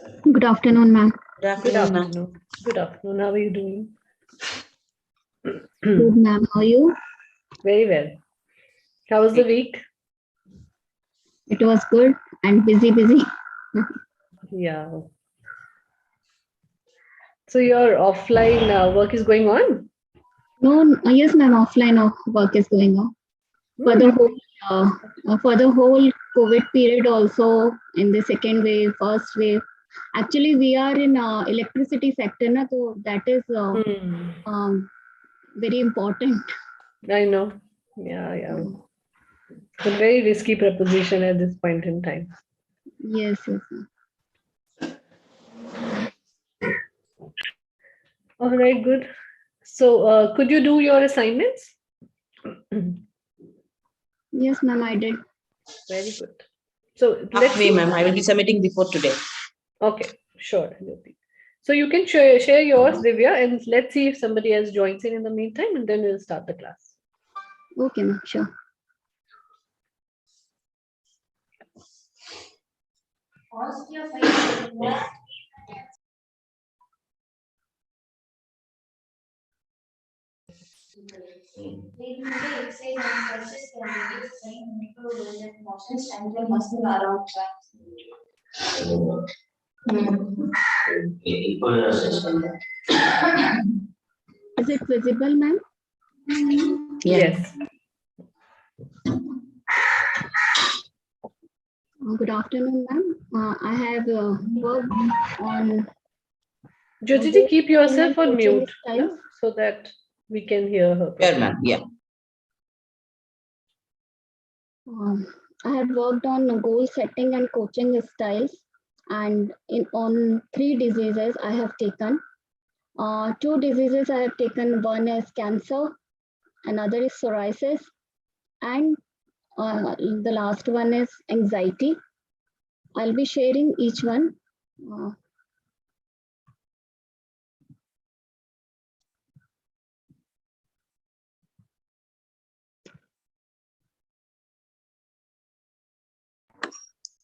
Good afternoon, ma'am. Good Good afternoon, ma'am. afternoon. Good afternoon. How are you doing? Good, ma'am. How are you? Very well. How was the week? It was good and busy. Yeah. So your offline work is going on? No, yes, ma'am. Offline work is going on for the whole COVID period. Also in the second wave, first wave. Actually, we are in electricity sector, na, so that is very important. I know. Yeah. It's a very risky proposition at this point in time. Yes, ma'am. All right, good. So could you do your assignments? Yes, ma'am. I did. Very good. So Halfway, ma'am. I will be submitting before today. Okay, sure. Jyoti. So you can share yours, Divya, and let's see if somebody else joins in the meantime, and then we'll start the class. Okay, ma'am. Sure. Is it visible, ma'am? Yes. Good afternoon, ma'am. I have worked on. Jyoti, keep yourself on coaching mute styles. so that we can hear her. Sure, ma'am. Yeah. I have worked on goal setting and coaching styles, and on 3 diseases I have taken. 2 diseases I have taken. One is cancer, another is psoriasis, and the last one is anxiety. I'll be sharing each one.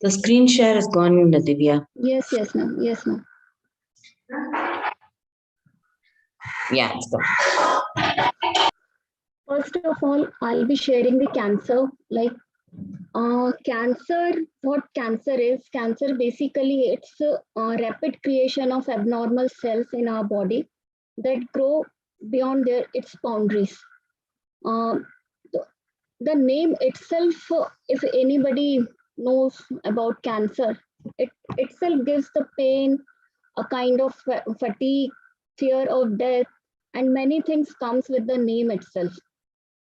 The screen share is gone, Divya. Yes, ma'am. Yes, ma'am. Yeah, it's gone. First of all, I'll be sharing the cancer. Like cancer, what cancer is? Cancer basically it's a rapid creation of abnormal cells in our body that grow beyond its boundaries. Uh, the name itself, if anybody knows about cancer, it itself gives the pain, a kind of fatigue, fear of death, and many things comes with the name itself.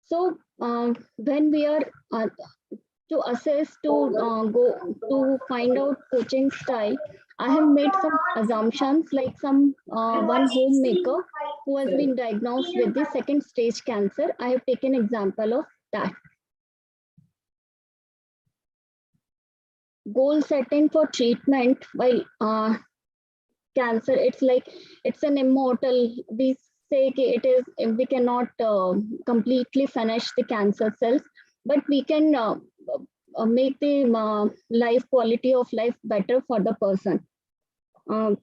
So when we are to assess go to find out coaching style, I have made some assumptions like some one homemaker who has been diagnosed with the second stage cancer. I have taken example of that. Goal setting for treatment by cancer, it's an immortal. We say it is we cannot completely finish the cancer cells, but we can make the life quality of life better for the person. I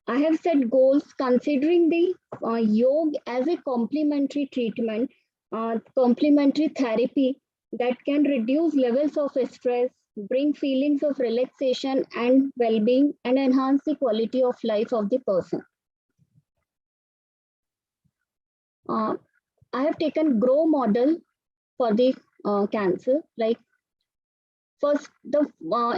have set goals considering the yoga as a complementary treatment, complementary therapy that can reduce levels of stress, bring feelings of relaxation and well-being, and enhance the quality of life of the person. I have taken GROW model for the cancer. Like first, the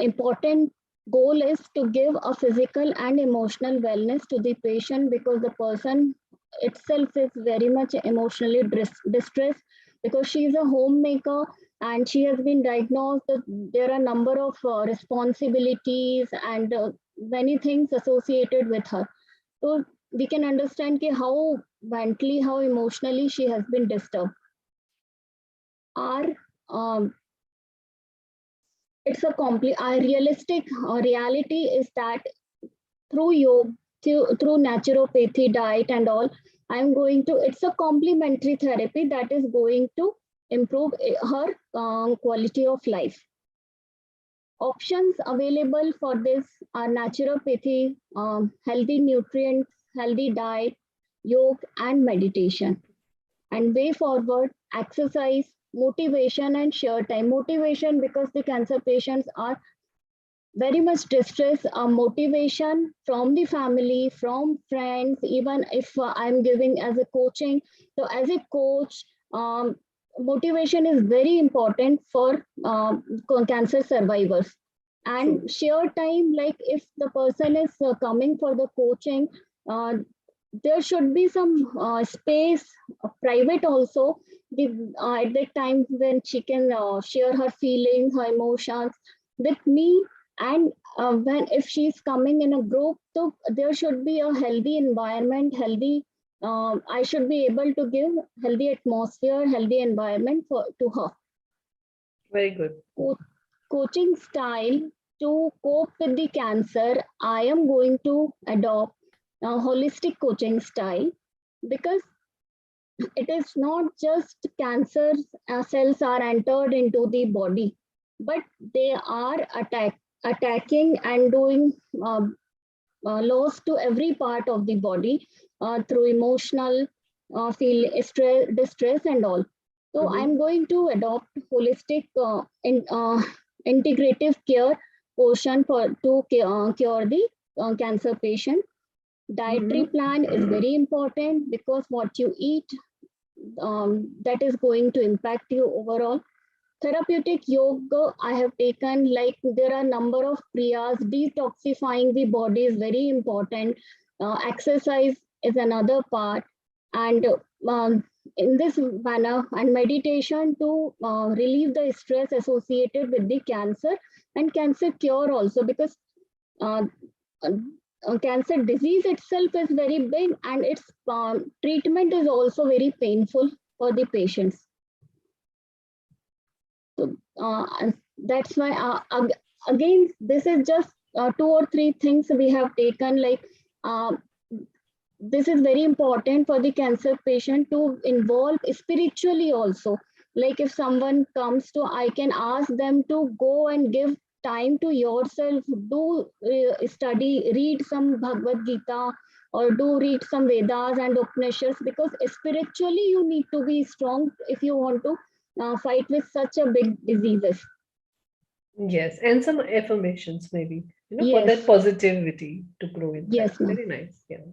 important goal is to give a physical and emotional wellness to the patient because the person itself is very much emotionally distressed because she is a homemaker and she has been diagnosed. There are a number of responsibilities and many things associated with her. So we can understand how mentally, how emotionally she has been disturbed. Our it's a realistic reality is that through yoga, through naturopathy, diet, and all, I'm going to. It's a complementary therapy that is going to improve her quality of life. Options available for this are naturopathy, healthy nutrients, healthy diet, yoga, and meditation. And way forward, exercise, motivation, and share time. Motivation, because the cancer patients are very much distress, motivation from the family, from friends, even if I'm giving as a coaching. So as a coach, motivation is very important for cancer survivors. True. And share time, like if the person is coming for the coaching, uh, there should be some space, private also, at that time when she can share her feelings, her emotions with me. And when if she's coming in a group, so there should be a healthy environment, healthy, I should be able to give healthy atmosphere, healthy environment to her. Very good. Coaching style: to cope with the cancer, I am going to adopt a holistic coaching style, because it is not just cancer cells are entered into the body, but they are attacking and doing loss to every part of the body through emotional feel stress, distress, and all. So I'm going to adopt holistic integrative care portion for to cure the cancer patient. Dietary plan is very important, because what you eat, that is going to impact you overall. Therapeutic yoga I have taken, like there are number of kriyas. Detoxifying the body is very important. Exercise is another part, and in this manner, and meditation to relieve the stress associated with the cancer and cancer cure also, because uh, cancer disease itself is very big, and its treatment is also very painful for the patients. So that's why, again, this is just two or three things we have taken. Like this is very important for the cancer patient to involve spiritually also. Like if someone comes to, I can ask them to go and give time to yourself, do study, read some Bhagavad Gita, or do read some Vedas and Upanishads, because spiritually you need to be strong if you want to fight with such a big diseases. Yes, and some affirmations maybe, for Yes. that positivity to grow inside. Yes, ma'am. Very nice. Yeah.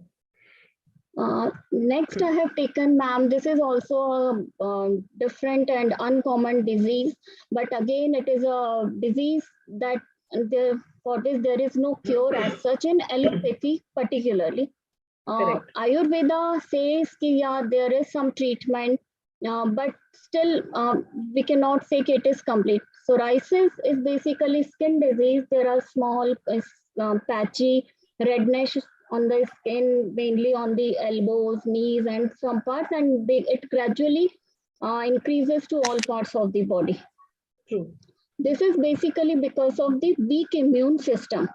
Next, I have taken, ma'am, this is also a different and uncommon disease, but again, it is a disease that for this there is no cure as such in allopathy, particularly. Correct. Ayurveda says that, yeah, there is some treatment, but still we cannot say it is complete. Psoriasis is basically skin disease. There are small patchy redness on the skin, mainly on the elbows, knees, and some parts, and it gradually increases to all parts of the body. True. This is basically because of the weak immune system.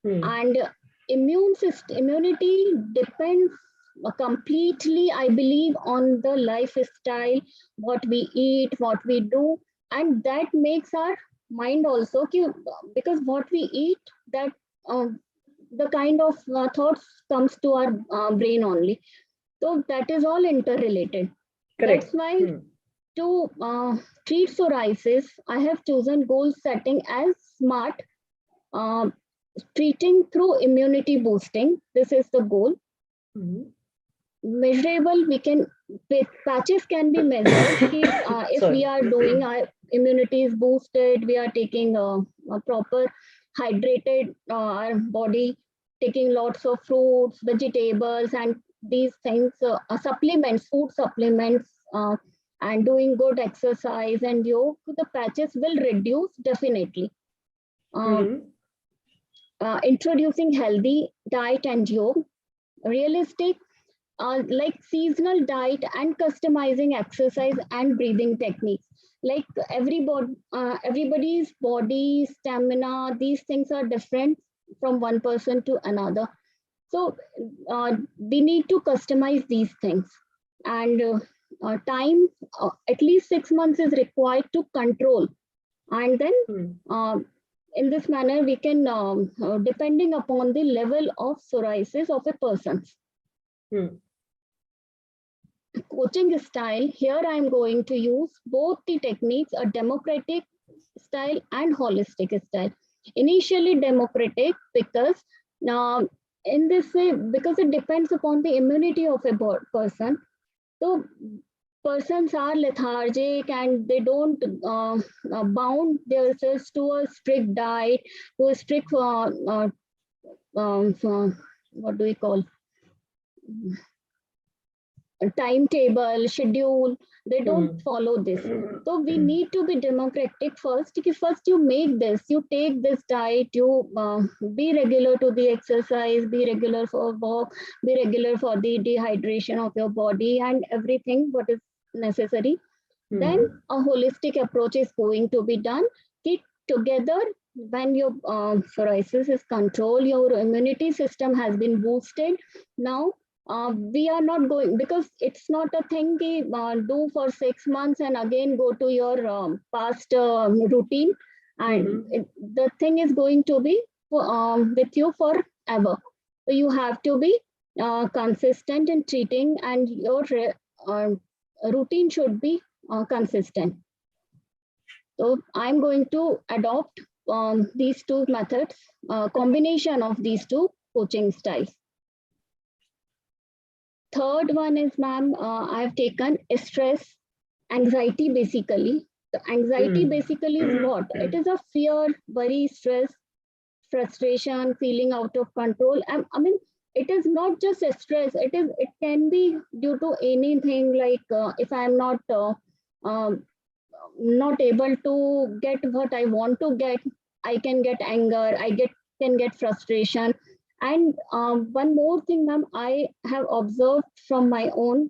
And immunity depends completely, I believe, on the lifestyle, what we eat, what we do, and that makes our mind also, because what we eat, that the kind of thoughts comes to our brain only. So that is all interrelated. Correct. That's why to treat psoriasis, I have chosen goal setting as SMART. Treating through immunity boosting, this is the goal. Measurable, we can, patches can be measured. If we are doing, our immunity is boosted, we are taking a proper hydrated our body, taking lots of fruits, vegetables, and these things, supplements, food supplements, and doing good exercise and yoga, the patches will reduce definitely. Introducing healthy diet and yoga, realistic, like seasonal diet and customizing exercise and breathing techniques. Like everybody's body, stamina, these things are different from one person to another. So we need to customize these things. And time, at least 6 months is required to control. And then in this manner, we can, depending upon the level of psoriasis of a person. Coaching style, here I am going to use both the techniques, a democratic style and holistic style. Initially democratic because now in this way, because it depends upon the immunity of a person. So persons are lethargic and they don't bound themselves to a strict diet, to a strict what do we call, timetable, schedule. They don't follow this. So we need to be democratic first. First you make this, you take this diet, you be regular to the exercise, be regular for walk, be regular for the dehydration of your body and everything what is necessary. Then a holistic approach is going to be done. Keep together when your psoriasis is controlled, your immunity system has been boosted. Now we are not going, because it's not a thing we do for 6 months and again go to your past routine, and the thing is going to be with you forever. So you have to be consistent in treating, and your routine should be consistent. So I'm going to adopt these two methods, combination of these two coaching styles. Third one is, ma'am, I've taken stress, anxiety basically. The anxiety basically is what? It is a fear, worry, stress, frustration, feeling out of control. I mean, it is not just a stress. It can be due to anything, like if I'm not able to get what I want to get, I can get anger, can get frustration. And one more thing, ma'am, I have observed from my own,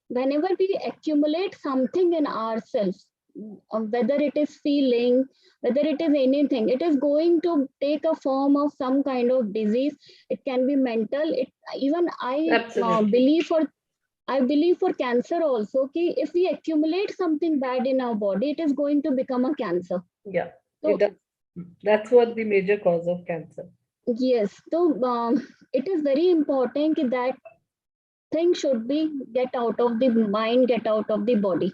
whenever we accumulate something in ourselves, whether it is feeling, whether it is anything, it is going to take a form of some kind of disease. It can be mental. Even I believe for cancer also, if we accumulate something bad in our body, it is going to become a cancer. Yeah, so, that's what the major cause of cancer. Yes, so it is very important that thing should be get out of the mind, get out of the body.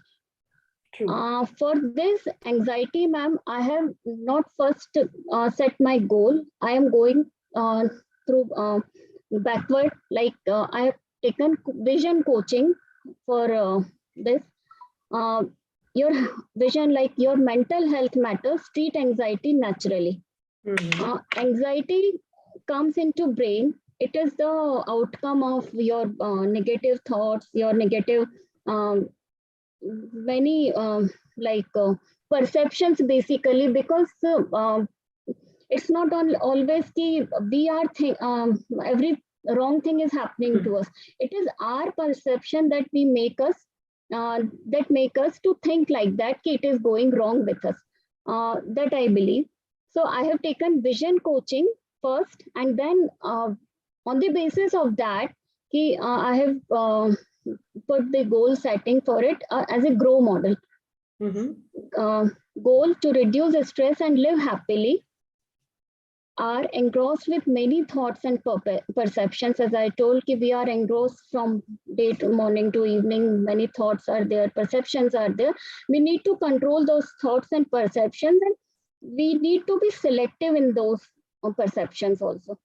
True. For this anxiety, ma'am, I have not first set my goal. I am going through backward. Like I have taken vision coaching for this. Your vision, like your mental health matters, treat anxiety naturally. Anxiety comes into brain. It is the outcome of your negative thoughts, your negative many perceptions basically, because it's not always we are every wrong thing is happening to us. It is our perception that we make us to think like that it is going wrong with us, that I believe. So I have taken vision coaching first, and then on the basis of that I have put the goal setting for it as a grow model. Goal to reduce stress and live happily. Are engrossed with many thoughts and perceptions. As I told, we are engrossed from day to morning to evening. Many thoughts are there, perceptions are there. We need to control those thoughts and perceptions, and we need to be selective in those perceptions also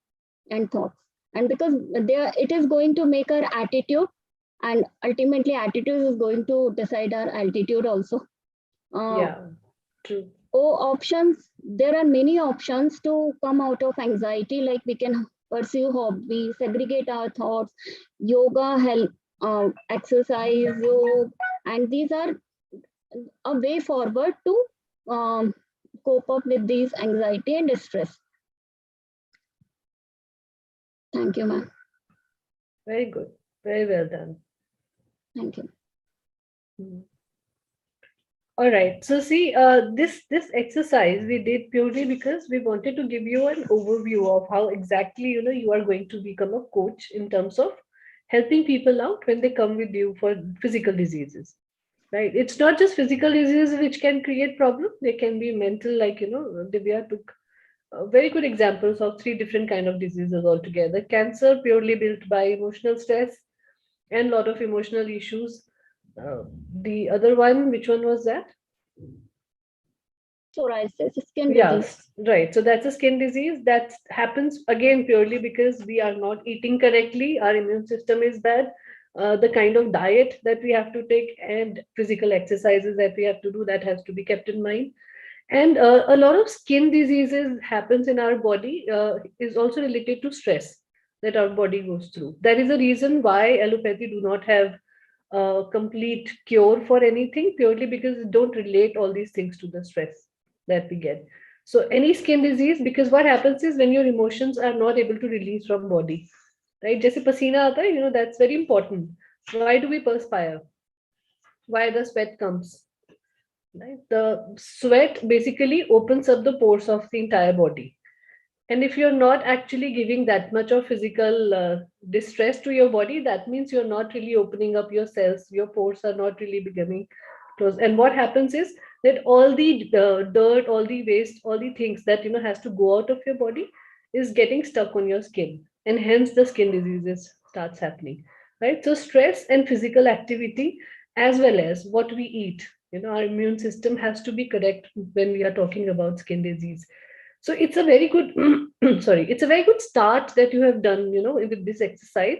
and thoughts. And because it is going to make our attitude, and ultimately attitude is going to decide our altitude also. Yeah, true. Options, there are many options to come out of anxiety, like we can pursue hobbies, segregate our thoughts, yoga, help, exercise, yoga, and these are a way forward to cope up with these anxiety and stress. Thank you, ma'am. Very good. Very well done. Thank you. All right. So see, this exercise we did purely because we wanted to give you an overview of how exactly you are going to become a coach in terms of helping people out when they come with you for physical diseases. right? It's not just physical diseases which can create problem. They can be mental, like, Divya took very good examples of three different kind of diseases altogether. Cancer purely built by emotional stress and lot of emotional issues. The other one, which one was that? Psoriasis, skin disease. Yes, right. So that's a skin disease that happens again purely because we are not eating correctly. Our immune system is bad. The kind of diet that we have to take and physical exercises that we have to do, that has to be kept in mind. And a lot of skin diseases happens in our body is also related to stress that our body goes through. That is the reason why allopathy do not have a complete cure for anything, purely because it don't relate all these things to the stress that we get. So any skin disease, because what happens is when your emotions are not able to release from body, right? जैसे पसीना आता है, that's very important. Why do we perspire? Why the sweat comes? Right? The sweat basically opens up the pores of the entire body. And if you're not actually giving that much of physical distress to your body, that means you're not really opening up your cells. Your pores are not really becoming closed. And what happens is that all the dirt, all the waste, all the things that has to go out of your body is getting stuck on your skin, and hence the skin diseases starts happening. Right. So stress and physical activity, as well as what we eat. Our immune system has to be correct when we are talking about skin disease. So it's a very good sorry, it's a very good start that you have done with this exercise.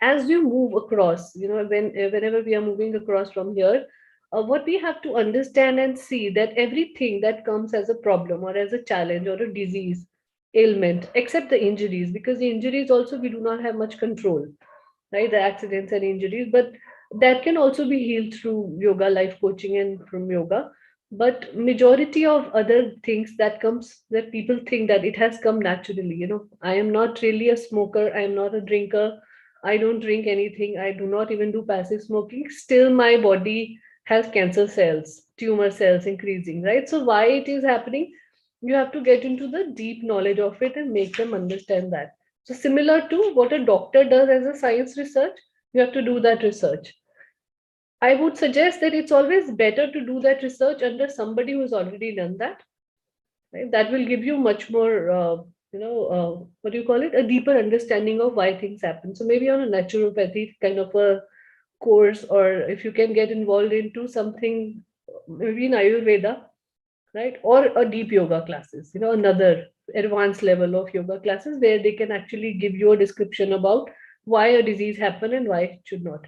As you move across, whenever we are moving across from here, what we have to understand and see that everything that comes as a problem or as a challenge or a disease, ailment, except the injuries, because the injuries also we do not have much control, right? The accidents and injuries, but that can also be healed through yoga, life coaching, and from yoga. But majority of other things that comes, that people think that it has come naturally. I am not really a smoker, I am not a drinker, I don't drink anything, I do not even do passive smoking, still my body has cancer cells, tumor cells increasing, right? So why it is happening, you have to get into the deep knowledge of it and make them understand that. So similar to what a doctor does as a science research, you have to do that research. I would suggest that it's always better to do that research under somebody who's already done that. Right? That will give you much more, what do you call it? A deeper understanding of why things happen. So maybe on a naturopathy kind of a course, or if you can get involved into something, maybe in Ayurveda, right? Or a deep yoga classes, another advanced level of yoga classes where they can actually give you a description about why a disease happen and why it should not.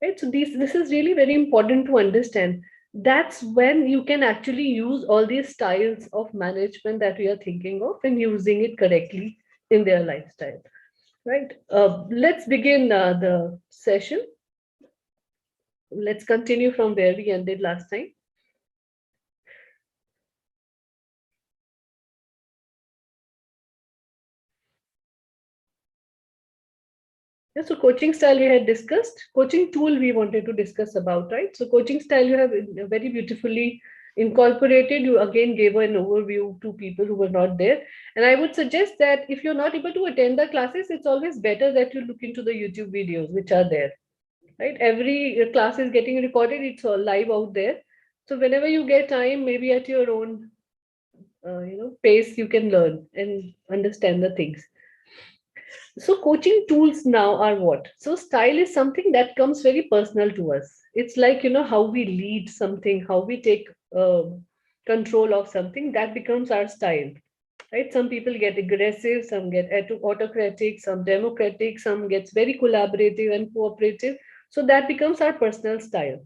Right? So this is really very important to understand. That's when you can actually use all these styles of management that we are thinking of and using it correctly in their lifestyle. Right? Let's begin the session. Let's continue from where we ended last time. Yeah, so coaching style we had discussed. Coaching tool we wanted to discuss about, right? So coaching style you have very beautifully incorporated. You again gave an overview to people who were not there. And I would suggest that if you're not able to attend the classes, it's always better that you look into the YouTube videos which are there, right? Every class is getting recorded. It's all live out there. So whenever you get time, maybe at your own, pace, you can learn and understand the things. So coaching tools now are what? So style is something that comes very personal to us. It's like, how we lead something, how we take control of something, that becomes our style, right? Some people get aggressive, some get autocratic, some democratic, some gets very collaborative and cooperative. So that becomes our personal style,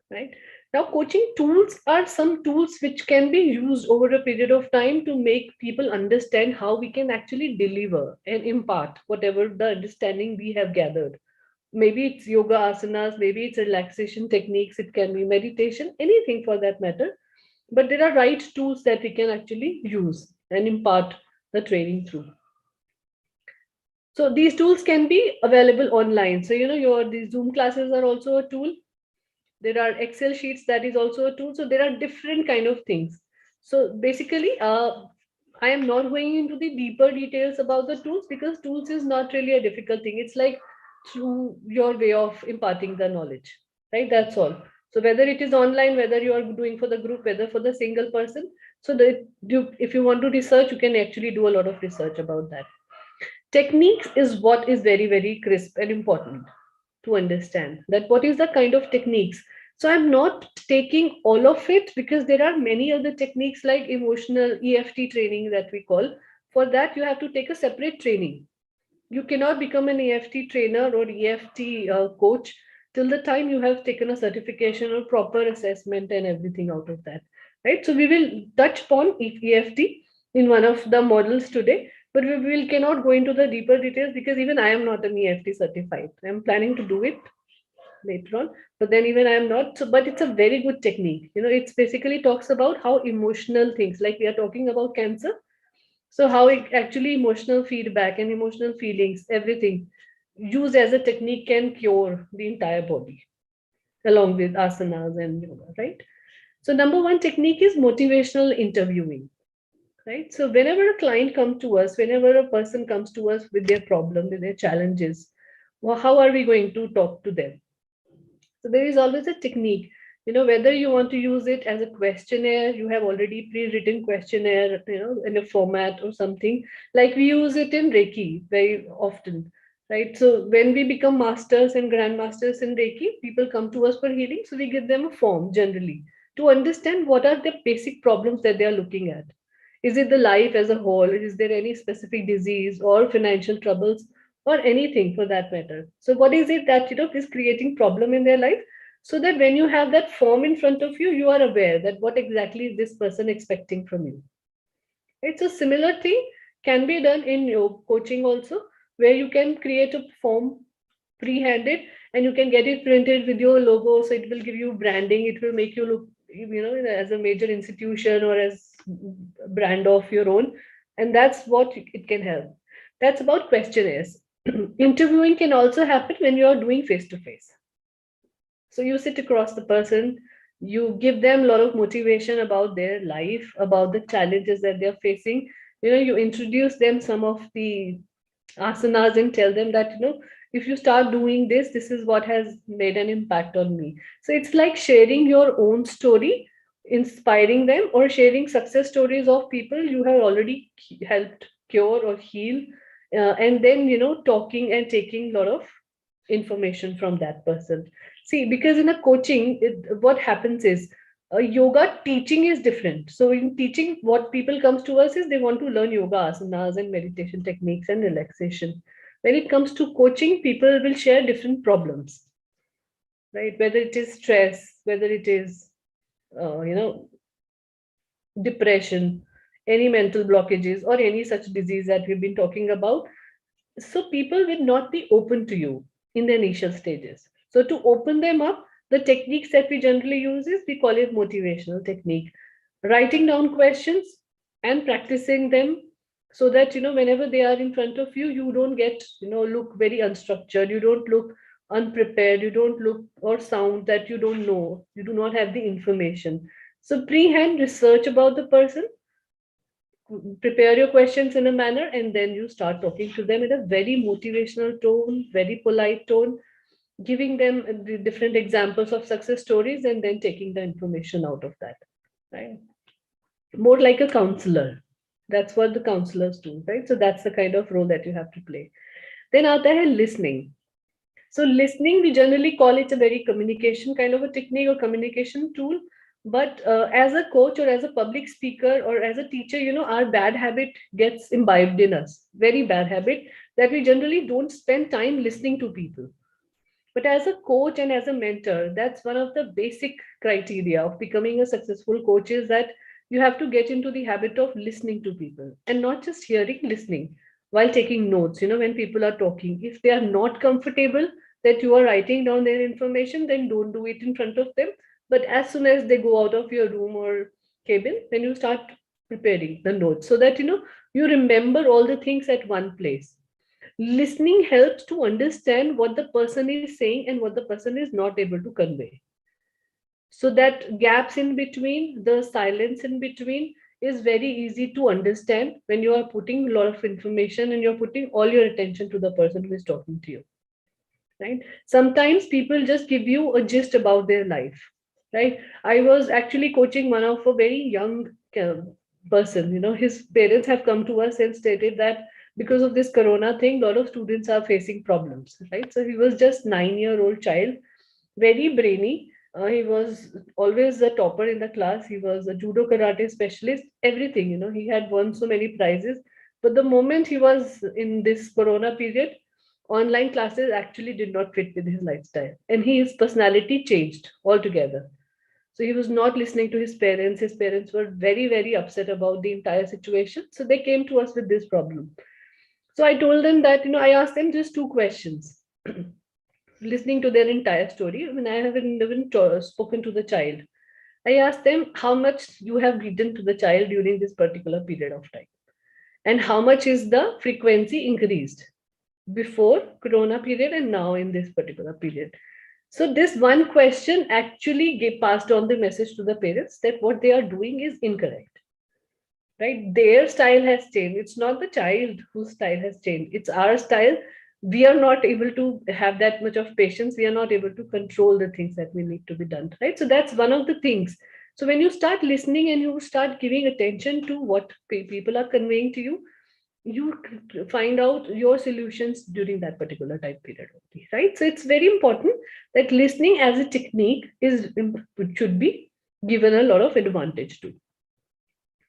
right? Now, coaching tools are some tools which can be used over a period of time to make people understand how we can actually deliver and impart whatever the understanding we have gathered. Maybe it's yoga asanas, maybe it's relaxation techniques, it can be meditation, anything for that matter. But there are right tools that we can actually use and impart the training through. So these tools can be available online. So, these Zoom classes are also a tool. There are Excel sheets, that is also a tool. So there are different kind of things. So basically, I am not going into the deeper details about the tools, because tools is not really a difficult thing. It's like through your way of imparting the knowledge, right? That's all. So whether it is online, whether you are doing for the group, whether for the single person, so that if you want to research, you can actually do a lot of research about that. Techniques is what is very, very crisp and important to understand, that what is the kind of techniques. So I'm not taking all of it, because there are many other techniques like emotional EFT training that we call. For that, you have to take a separate training. You cannot become an EFT trainer or EFT coach till the time you have taken a certification or proper assessment and everything out of that, right? So we will touch upon EFT in one of the models today, but we will cannot go into the deeper details, because even I am not an EFT certified. I'm planning to do it later on, but then even I am not. So, but it's a very good technique. It's basically talks about how emotional things, like we are talking about cancer, so how it actually emotional feedback and emotional feelings, everything used as a technique can cure the entire body along with asanas and yoga, right? So number one technique is motivational interviewing, right? So whenever a client comes to us, whenever a person comes to us with their problem, with their challenges, well, how are we going to talk to them? So there is always a technique. Whether you want to use it as a questionnaire, you have already pre-written questionnaire, in a format or something. Like we use it in Reiki very often, right? So when we become masters and grandmasters in Reiki, people come to us for healing. So we give them a form generally to understand what are the basic problems that they are looking at. Is it the life as a whole? Is there any specific disease or financial troubles, or anything for that matter? So what is it that is creating problem in their life, so that when you have that form in front of you, you are aware that what exactly is this person expecting from you. It's a similar thing can be done in your coaching also, where you can create a form pre-handed, and you can get it printed with your logo, so it will give you branding, it will make you look as a major institution or as brand of your own. And that's what it can help. That's about questionnaires. Interviewing can also happen when you are doing face to face. So you sit across the person, you give them a lot of motivation about their life, about the challenges that they're facing. You introduce them some of the asanas and tell them that if you start doing this, this is what has made an impact on me. So it's like sharing your own story, inspiring them, or sharing success stories of people you have already helped cure or heal, and then talking and taking a lot of information from that person. See, because in a coaching, what happens is, yoga teaching is different. So in teaching, what people comes to us is they want to learn yoga asanas and meditation techniques and relaxation. When it comes to coaching, people will share different problems, right? Whether it is stress, whether it is uh, you know depression, any mental blockages, or any such disease that we've been talking about. So people will not be open to you in the initial stages. So to open them up, the techniques that we generally use is, we call it motivational technique. Writing down questions and practicing them, so that whenever they are in front of you, you don't get look very unstructured, you don't look unprepared, you don't look or sound that you don't know, you do not have the information. So pre-hand research about the person, prepare your questions in a manner, and then you start talking to them in a very motivational tone, very polite tone, giving them the different examples of success stories, and then taking the information out of that, right? More like a counselor. That's what the counselors do, right? So that's the kind of role that you have to play. Then आता है listening. So listening, we generally call it a very communication kind of a technique or communication tool. But as a coach or as a public speaker or as a teacher, our bad habit gets imbibed in us. Very bad habit, that we generally don't spend time listening to people. But as a coach and as a mentor, that's one of the basic criteria of becoming a successful coach, is that you have to get into the habit of listening to people, and not just hearing, listening while taking notes. When people are talking, if they are not comfortable that you are writing down their information, then don't do it in front of them. But as soon as they go out of your room or cabin, then you start preparing the notes, so that you remember all the things at one place. Listening helps to understand what the person is saying and what the person is not able to convey. So that gaps in between, the silence in between, is very easy to understand when you are putting a lot of information and you're putting all your attention to the person who is talking to you. right? Sometimes people just give you a gist about their life, right? I was actually coaching one of a very young person. His parents have come to us and stated that because of this corona thing, a lot of students are facing problems, right? So he was just 9-year-old child, very brainy. He was always the topper in the class. He was a judo karate specialist, everything. He had won so many prizes. But the moment he was in this corona period, online classes actually did not fit with his lifestyle. And his personality changed altogether. So he was not listening to his parents. His parents were very, very upset about the entire situation. So they came to us with this problem. So I told them that, I asked them just two questions. Listening to their entire story, when I haven't even spoken to the child, I asked them how much you have written to the child during this particular period of time, and how much is the frequency increased before corona period and now in this particular period. So this one question actually passed on the message to the parents that what they are doing is incorrect, right? Their style has changed. It's not the child whose style has changed, it's our style. We are not able to have that much of patience. We are not able to control the things that we need to be done, right? So that's one of the things. So when you start listening and you start giving attention to what people are conveying to you, you find out your solutions during that particular time period only, right? So it's very important that listening as a technique should be given a lot of advantage to.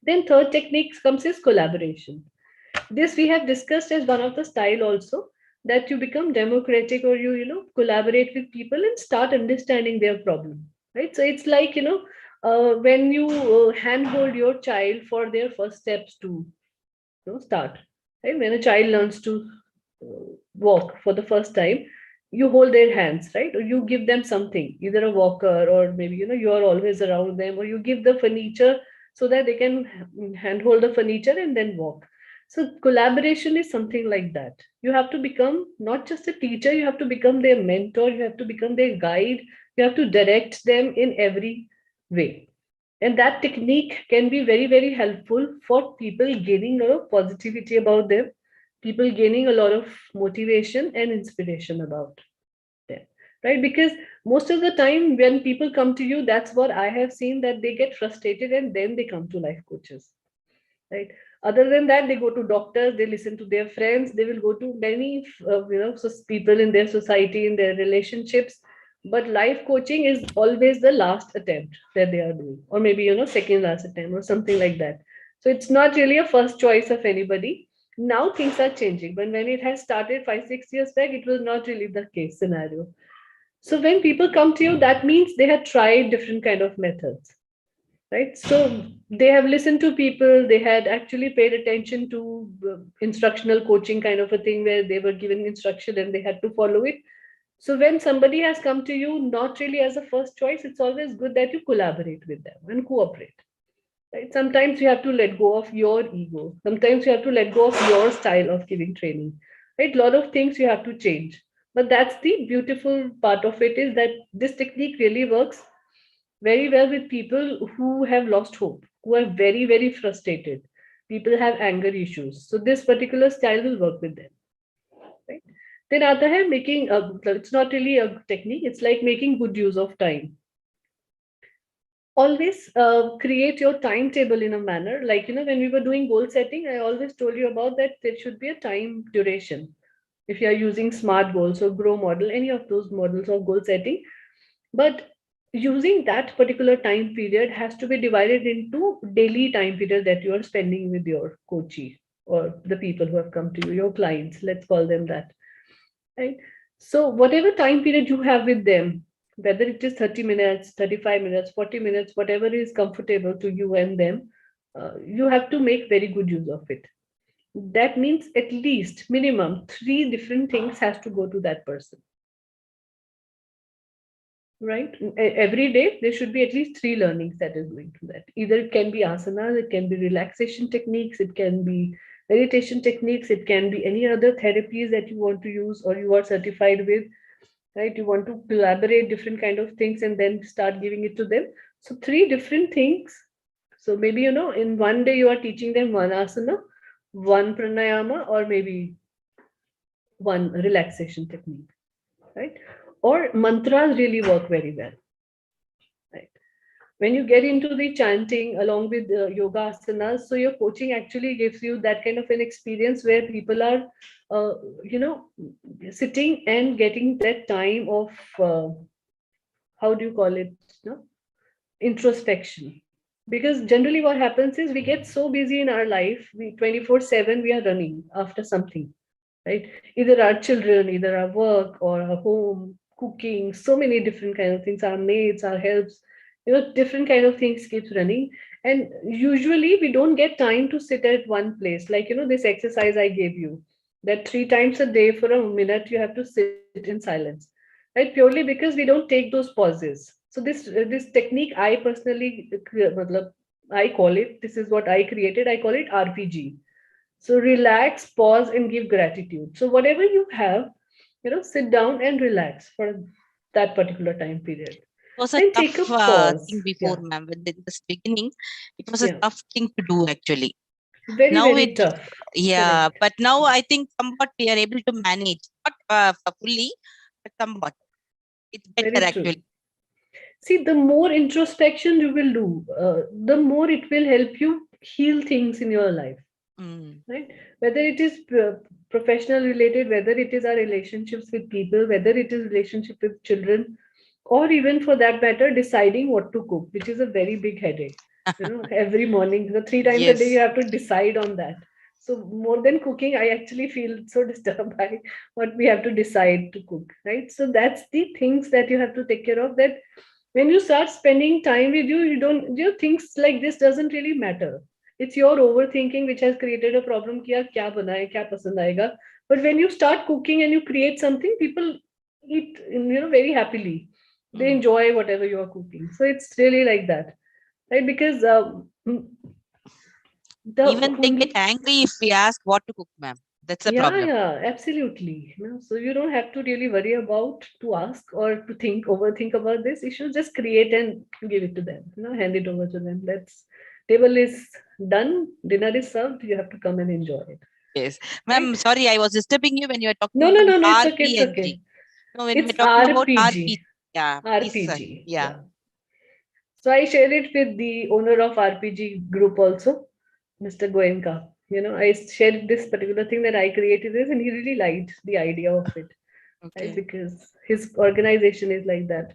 Then third technique comes is collaboration. This we have discussed as one of the style also, that you become democratic, or you collaborate with people and start understanding their problem, right? So it's like, when you handhold your child for their first steps to start, right? When a child learns to walk for the first time, you hold their hands, right? Or you give them something, either a walker, or maybe you are always around them, or you give the furniture so that they can handhold the furniture and then walk. So collaboration is something like that. You have to become not just a teacher, you have to become their mentor, you have to become their guide, you have to direct them in every way. And that technique can be very, very helpful for people gaining a lot of positivity about them, people gaining a lot of motivation and inspiration about them, right? Because most of the time when people come to you, that's what I have seen, that they get frustrated and then they come to life coaches, right? Other than that, they go to doctors, they listen to their friends, they will go to many people in their society, in their relationships. But life coaching is always the last attempt that they are doing, or maybe second last attempt or something like that. So it's not really a first choice of anybody. Now things are changing, but when it has started 5-6 years back, it was not really the case scenario. So when people come to you, that means they have tried different kind of methods, right? So they have listened to people, they had actually paid attention to instructional coaching kind of a thing, where they were given instruction and they had to follow it. So when somebody has come to you not really as a first choice, it's always good that you collaborate with them and cooperate, right? Sometimes you have to let go of your ego, sometimes you have to let go of your style of giving training, right? A lot of things you have to change. But that's the beautiful part of it, is that this technique really works very well with people who have lost hope, who are very, very frustrated. People have anger issues. So this particular style will work with them. Right? Then आता है making it's not really a technique, it's like making good use of time. Always create your timetable in a manner, like when we were doing goal setting, I always told you about that there should be a time duration. If you are using smart goals or grow model, any of those models of goal setting, but using that particular time period has to be divided into daily time period that you are spending with your coachee, or the people who have come to you, your clients, let's call them that, right? So whatever time period you have with them, whether it is 30 minutes, 35 minutes, 40 minutes, whatever is comfortable to you and them, you have to make very good use of it. That means at least minimum 3 different things has to go to that person, right? Every day there should be at least 3 learnings that is going to that. Either it can be asanas, it can be relaxation techniques, it can be meditation techniques, it can be any other therapies that you want to use or you are certified with, right? You want to collaborate different kind of things and then start giving it to them. So 3 different things. So maybe in one day you are teaching them one asana, one pranayama, or maybe one relaxation technique. right? Or mantras really work very well, right? When you get into the chanting along with yoga asanas, so your coaching actually gives you that kind of an experience where people are, uh, you know, sitting and getting that time of, how do you call it, no? Introspection. Because generally what happens is we get so busy in our life, we 24/7 we are running after something, right? Either our children, either our work or our home, cooking, so many different kind of things, our maids, our helps, different kind of things keeps running. And usually we don't get time to sit at one place. Like, this exercise I gave you, that 3 times a day for a minute you have to sit in silence, right? Purely because we don't take those pauses. So this technique I personally, I call it, this is what I created, I call it RPG. So relax, pause, and give gratitude. So whatever you have, sit down and relax for that particular time period. It was a Then tough take a pause. thing before, Yeah, ma'am. When in this beginning, it was a yeah. tough thing to do actually. Very, Now very it, tough. yeah, Correct. but now I think somewhat we are able to manage, not fully, but somewhat. It's better Very actually. true. See, the more introspection you will do, the more it will help you heal things in your life, Mm, right? Whether it is professional related, whether it is our relationships with people, whether it is relationship with children, or even for that matter deciding what to cook, which is a very big headache, every morning, the 3 times a day you yes. have to decide on that. So more than cooking, I actually feel so disturbed by what we have to decide to cook, right? So that's the things that you have to take care of, that when you start spending time with you, you don't, things like this doesn't really matter. It's your overthinking which has created a problem कि यार क्या बनाए, क्या पसंद आएगा. But when you start cooking and you create something, people eat, very happily. They Mm. enjoy whatever you are cooking. So it's really like that, right? Because the Even they get only, angry if we ask what to cook, ma'am. That's a yeah, problem. yeah, absolutely. So you don't have to really worry about to ask or to think, overthink about this. You should just create and give it to them. Hand it over to them. Let's Table is done, dinner is served. You have to come and enjoy it, Yes. right? Ma'am, sorry, I was disturbing you when you were talking No, no, about no, no. It's okay. It's RPNG. okay. No, when we're It's talking about RPG. RP, yeah, please, RPG. yeah. Yeah. So I shared it with the owner of RPG group also, Mr. Goenka. I shared this particular thing that I created this, and he really liked the idea of it, right? Okay. Because his organization is like that.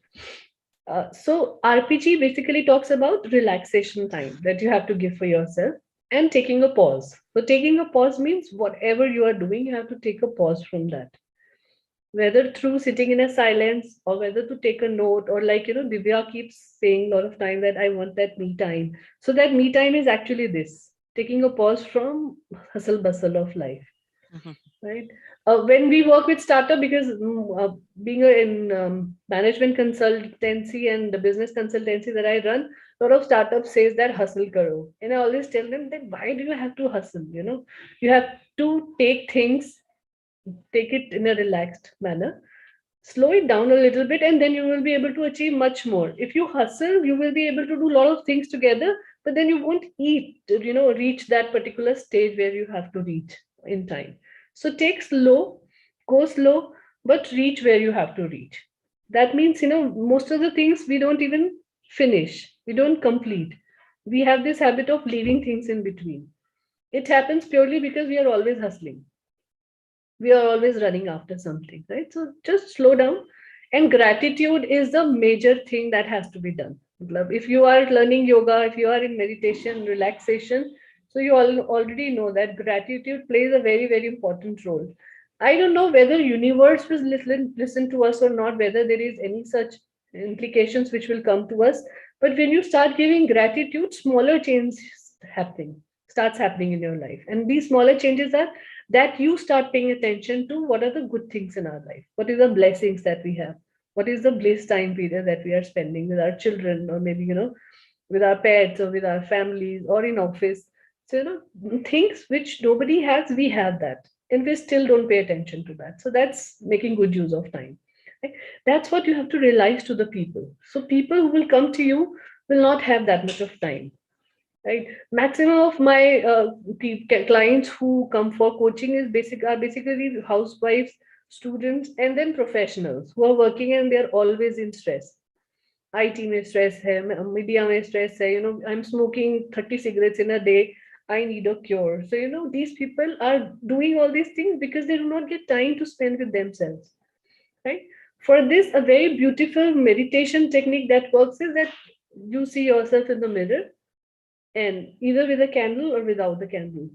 So RPG basically talks about relaxation time that you have to give for yourself and taking a pause. So taking a pause means whatever you are doing, you have to take a pause from that, whether through sitting in a silence or whether to take a note, or like Divya keeps saying a lot of time that I want that me time. So that me time is actually this, taking a pause from hustle bustle of life, Mhm. right? When we work with startup, because being in management consultancy and the business consultancy that I run, a lot of startups says that hustle karo, and I always tell them that why do you have to hustle? You have to take it in a relaxed manner, slow it down a little bit, and then you will be able to achieve much more. If you hustle, you will be able to do a lot of things together, but then you won't reach that particular stage where you have to reach in time. So take slow, go slow, but reach where you have to reach. That means, most of the things we don't even finish, we don't complete. We have this habit of leaving things in between. It happens purely because we are always hustling, we are always running after something, right? So just slow down. And gratitude is the major thing that has to be done. If you are learning yoga, if you are in meditation, relaxation, so you all already know that gratitude plays a very, very important role. I don't know whether universe will listen to us or not, whether there is any such implications which will come to us. But when you start giving gratitude, smaller changes happening starts happening in your life. And these smaller changes are that you start paying attention to what are the good things in our life, what is the blessings that we have, what is the bliss time period that we are spending with our children, or maybe with our pets or with our families or in office. So things which nobody has, we have that, and we still don't pay attention to that. So that's making good use of time, right? That's what you have to realize to the people. So people who will come to you will not have that much of time, right? Maximum of my clients who come for coaching are basically housewives students, and then professionals who are working and they're always in stress. IT में stress है, media में stress है, I'm smoking 30 cigarettes in a day, I need a cure. So, these people are doing all these things because they do not get time to spend with themselves, right? For this, a very beautiful meditation technique that works is that you see yourself in the mirror, and either with a candle or without the candle,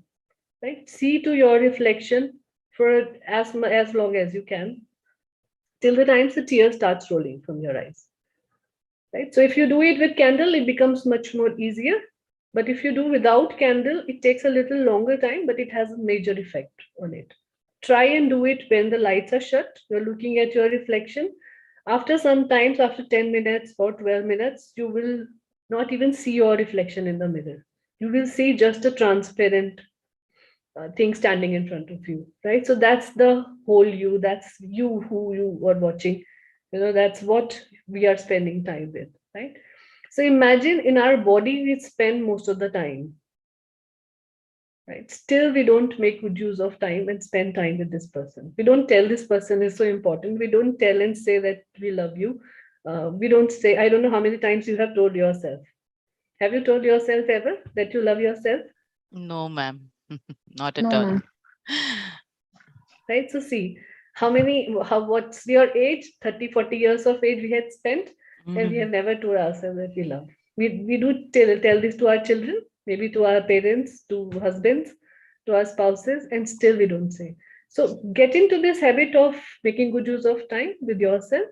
right? See to your reflection for as long as you can, till the time the tear starts rolling from your eyes, right? So if you do it with candle, it becomes much more easier. But if you do without candle, it takes a little longer time, but it has a major effect on it. Try and do it when the lights are shut. You're looking at your reflection. After some times, after 10 minutes or 12 minutes, you will not even see your reflection in the mirror. You will see just a transparent thing standing in front of you, right? So that's the whole you. That's you who you are watching. That's what we are spending time with, right? So imagine in our body, we spend most of the time, right? Still, we don't make good use of time and spend time with this person. We don't tell this person is so important. We don't tell and say that we love you. We don't say, I don't know how many times you have told yourself. Have you told yourself ever that you love yourself? No, ma'am. Not at No, all. ma'am. Right? So see, what's your age? 30, 40 years of age we had spent, and we have never told ourselves that we love. We do tell this to our children, maybe to our parents, to husbands, to our spouses, and still we don't say. So get into this habit of making good use of time with yourself.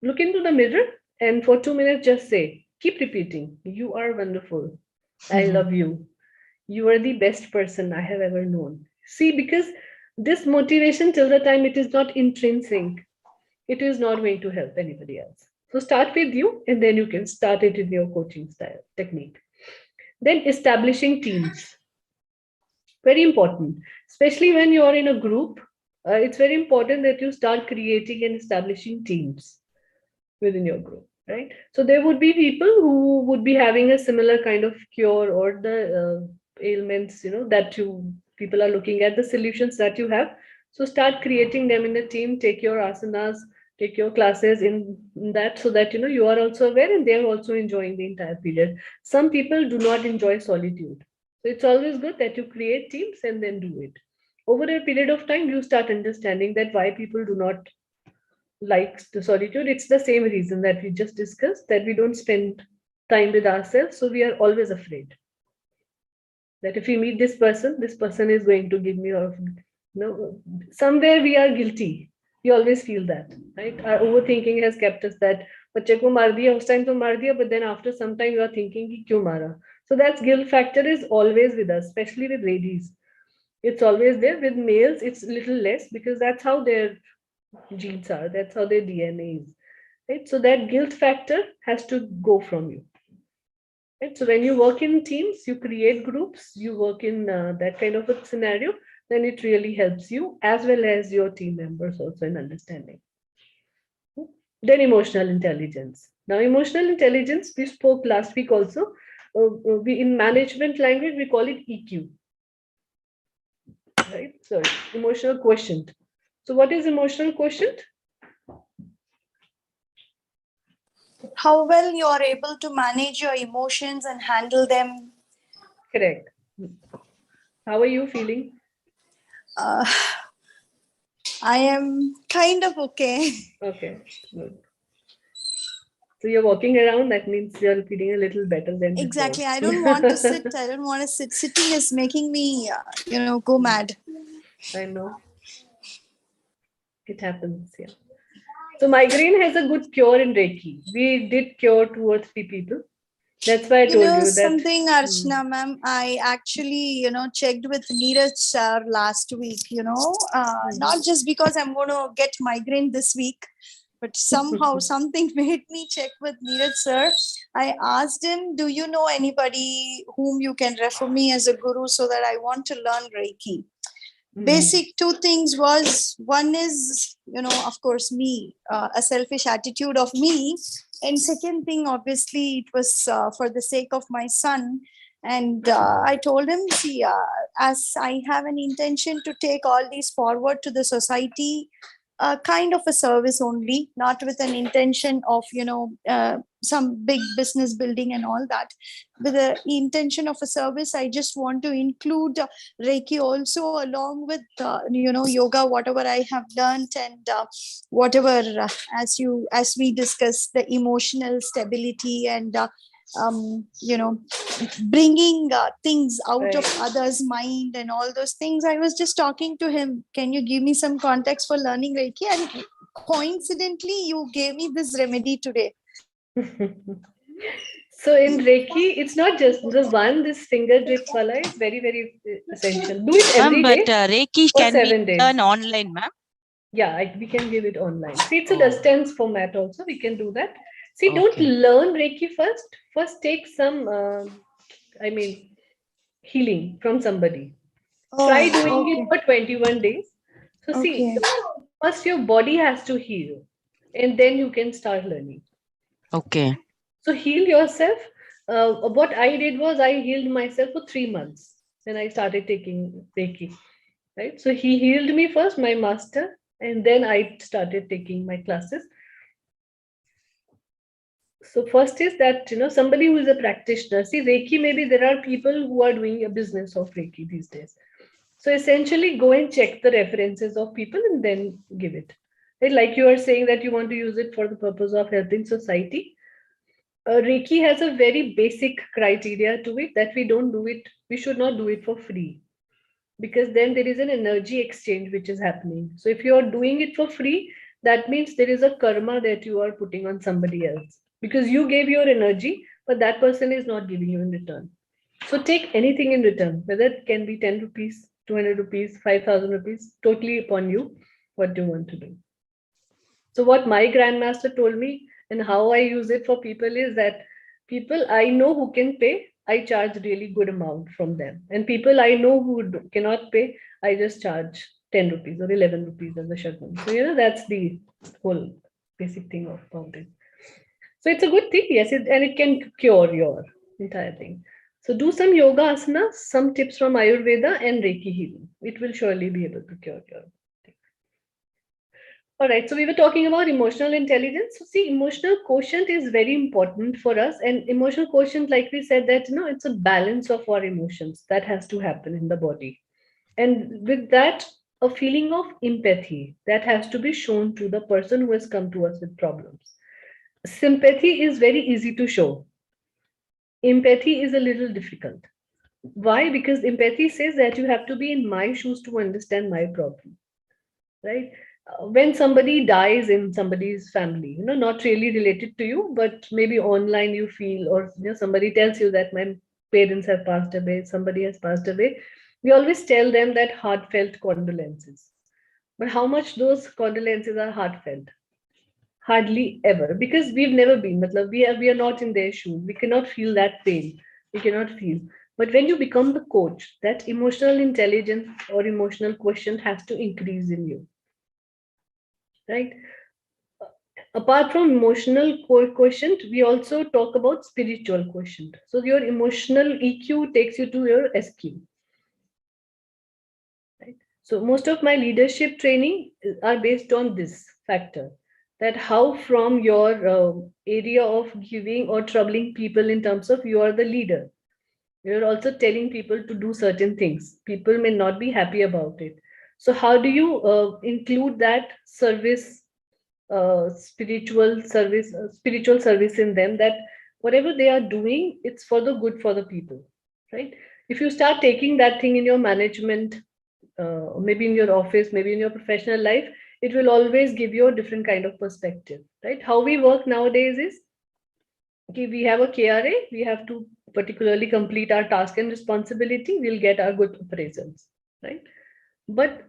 Look into the mirror and for 2 minutes just say, keep repeating, you are wonderful. I love you. You are the best person I have ever known. See, because this motivation, till the time it is not intrinsic, it is not going to help anybody else. So start with you, and then you can start it in your coaching style technique. Then establishing teams. Very important, especially when you are in a group. It's very important that you start creating and establishing teams within your group, right? So there would be people who would be having a similar kind of cure or the ailments, that you people are looking at, the solutions that you have. So start creating them in a team. Take your asanas, take your classes in that, so that you are also aware and they're also enjoying the entire period. Some people do not enjoy solitude, so it's always good that you create teams and then do it. Over a period of time, you start understanding that why people do not like the solitude. It's the same reason that we just discussed, that we don't spend time with ourselves, so we are always afraid that if we meet this person is going to give me, or somewhere we are guilty. We always feel that, right? Our overthinking has kept us that बच्चे को मार दिया उस time तो मार दिया, but then after some time you are thinking कि क्यों मारा. So that guilt factor is always with us, especially with ladies. It's always there. With males it's a little less, because that's how their genes are, that's how their DNA is, right? So that guilt factor has to go from you, right? So when you work in teams, you create groups, you work in that kind of a scenario, then it really helps you as well as your team members also in understanding. Then emotional intelligence. Now emotional intelligence, we spoke last week also. We in management language we call it EQ, right? So emotional quotient. So what is emotional quotient? How well you are able to manage your emotions and handle them. Correct. How are you feeling? I am kind of okay. Okay, good. So you're walking around, that means you're feeling a little better than before. Exactly. I don't want to sit. I don't want to sit. Sitting is making me, go mad. I know. It happens, yeah. So migraine has a good cure in Reiki. We did cure 2 or 3 people. That's why I told you that. Something, Archana ma'am, I actually, checked with Neeraj sir last week, not just because I'm going to get migraine this week, but somehow something made me check with Neeraj sir. I asked him, do you know anybody whom you can refer me as a guru so that I want to learn Reiki? Basic 2 things was, one is, of course, me, a selfish attitude of me. And second thing, obviously, it was for the sake of my son. And I told him, see, as I have an intention to take all these forward to the society, kind of a service only, not with an intention of, some big business building and all that. With the intention of a service, I just want to include Reiki also, along with, yoga, whatever I have learned, and whatever, as we discussed, the emotional stability and, bringing things out of Right. others' mind and all those things. I was just talking to him, can you give me some context for learning Reiki? And coincidentally, you gave me this remedy today. So in Reiki, it's not just the one, this finger drips wala is very, very essential. Do it Ma'am, every but day Reiki for can be 7 days. done online, ma'am. Yeah, we can give it online. See, it's a Oh. distance format also. We can do that. See, don't Okay. learn Reiki first. First, take some, healing from somebody. Try doing it for 21 days. So see, Okay. first your body has to heal, and then you can start learning. Okay. So heal yourself. What I did was I healed myself for 3 months when I started taking Reiki. Right. So he healed me first, my master, and then I started taking my classes. So first is that somebody who is a practitioner. See, Reiki, maybe there are people who are doing a business of Reiki these days. So essentially, go and check the references of people and then give it. Right? Like you are saying that you want to use it for the purpose of helping society. Reiki has a very basic criteria to it that we should not do it for free, because then there is an energy exchange which is happening. So if you are doing it for free, that means there is a karma that you are putting on somebody else, because you gave your energy, but that person is not giving you in return. So take anything in return, whether it can be 10 rupees, 200 rupees, 5,000 rupees, totally upon you what you want to do. So what my grandmaster told me and how I use it for people is that people I know who can pay, I charge really good amount from them. And people I know who cannot pay, I just charge 10 rupees or 11 rupees as a shagman. So, that's the whole basic thing about it. So it's a good thing, yes, and it can cure your entire thing. So do some yoga asanas, some tips from Ayurveda and Reiki healing. It will surely be able to cure your. All right, so we were talking about emotional intelligence. So see, emotional quotient is very important for us. And emotional quotient, like we said, that it's a balance of our emotions that has to happen in the body. And with that, a feeling of empathy that has to be shown to the person who has come to us with problems. Sympathy is very easy to show. Empathy is a little difficult. Why? Because empathy says that you have to be in my shoes to understand my problem, right? When somebody dies in somebody's family, not really related to you, but maybe online you feel, or somebody tells you that my parents have passed away, somebody has passed away, we always tell them that heartfelt condolences. But how much those condolences are heartfelt? Hardly ever, because we've never been. We are not in their shoes. We cannot feel that pain. We cannot feel. But when you become the coach, that emotional intelligence or emotional quotient has to increase in you, right? Apart from emotional quotient, we also talk about spiritual quotient. So your emotional EQ takes you to your SQ. Right? So most of my leadership training are based on this factor, that how from your area of giving or troubling people in terms of you are the leader, you're also telling people to do certain things. People may not be happy about it. So how do you include that service, spiritual service in them, that whatever they are doing, it's for the good for the people, right? If you start taking that thing in your management, maybe in your office, maybe in your professional life, it will always give you a different kind of perspective, right? How we work nowadays is, okay, we have a KRA, we have to particularly complete our task and responsibility, we'll get our good appraisals, right? But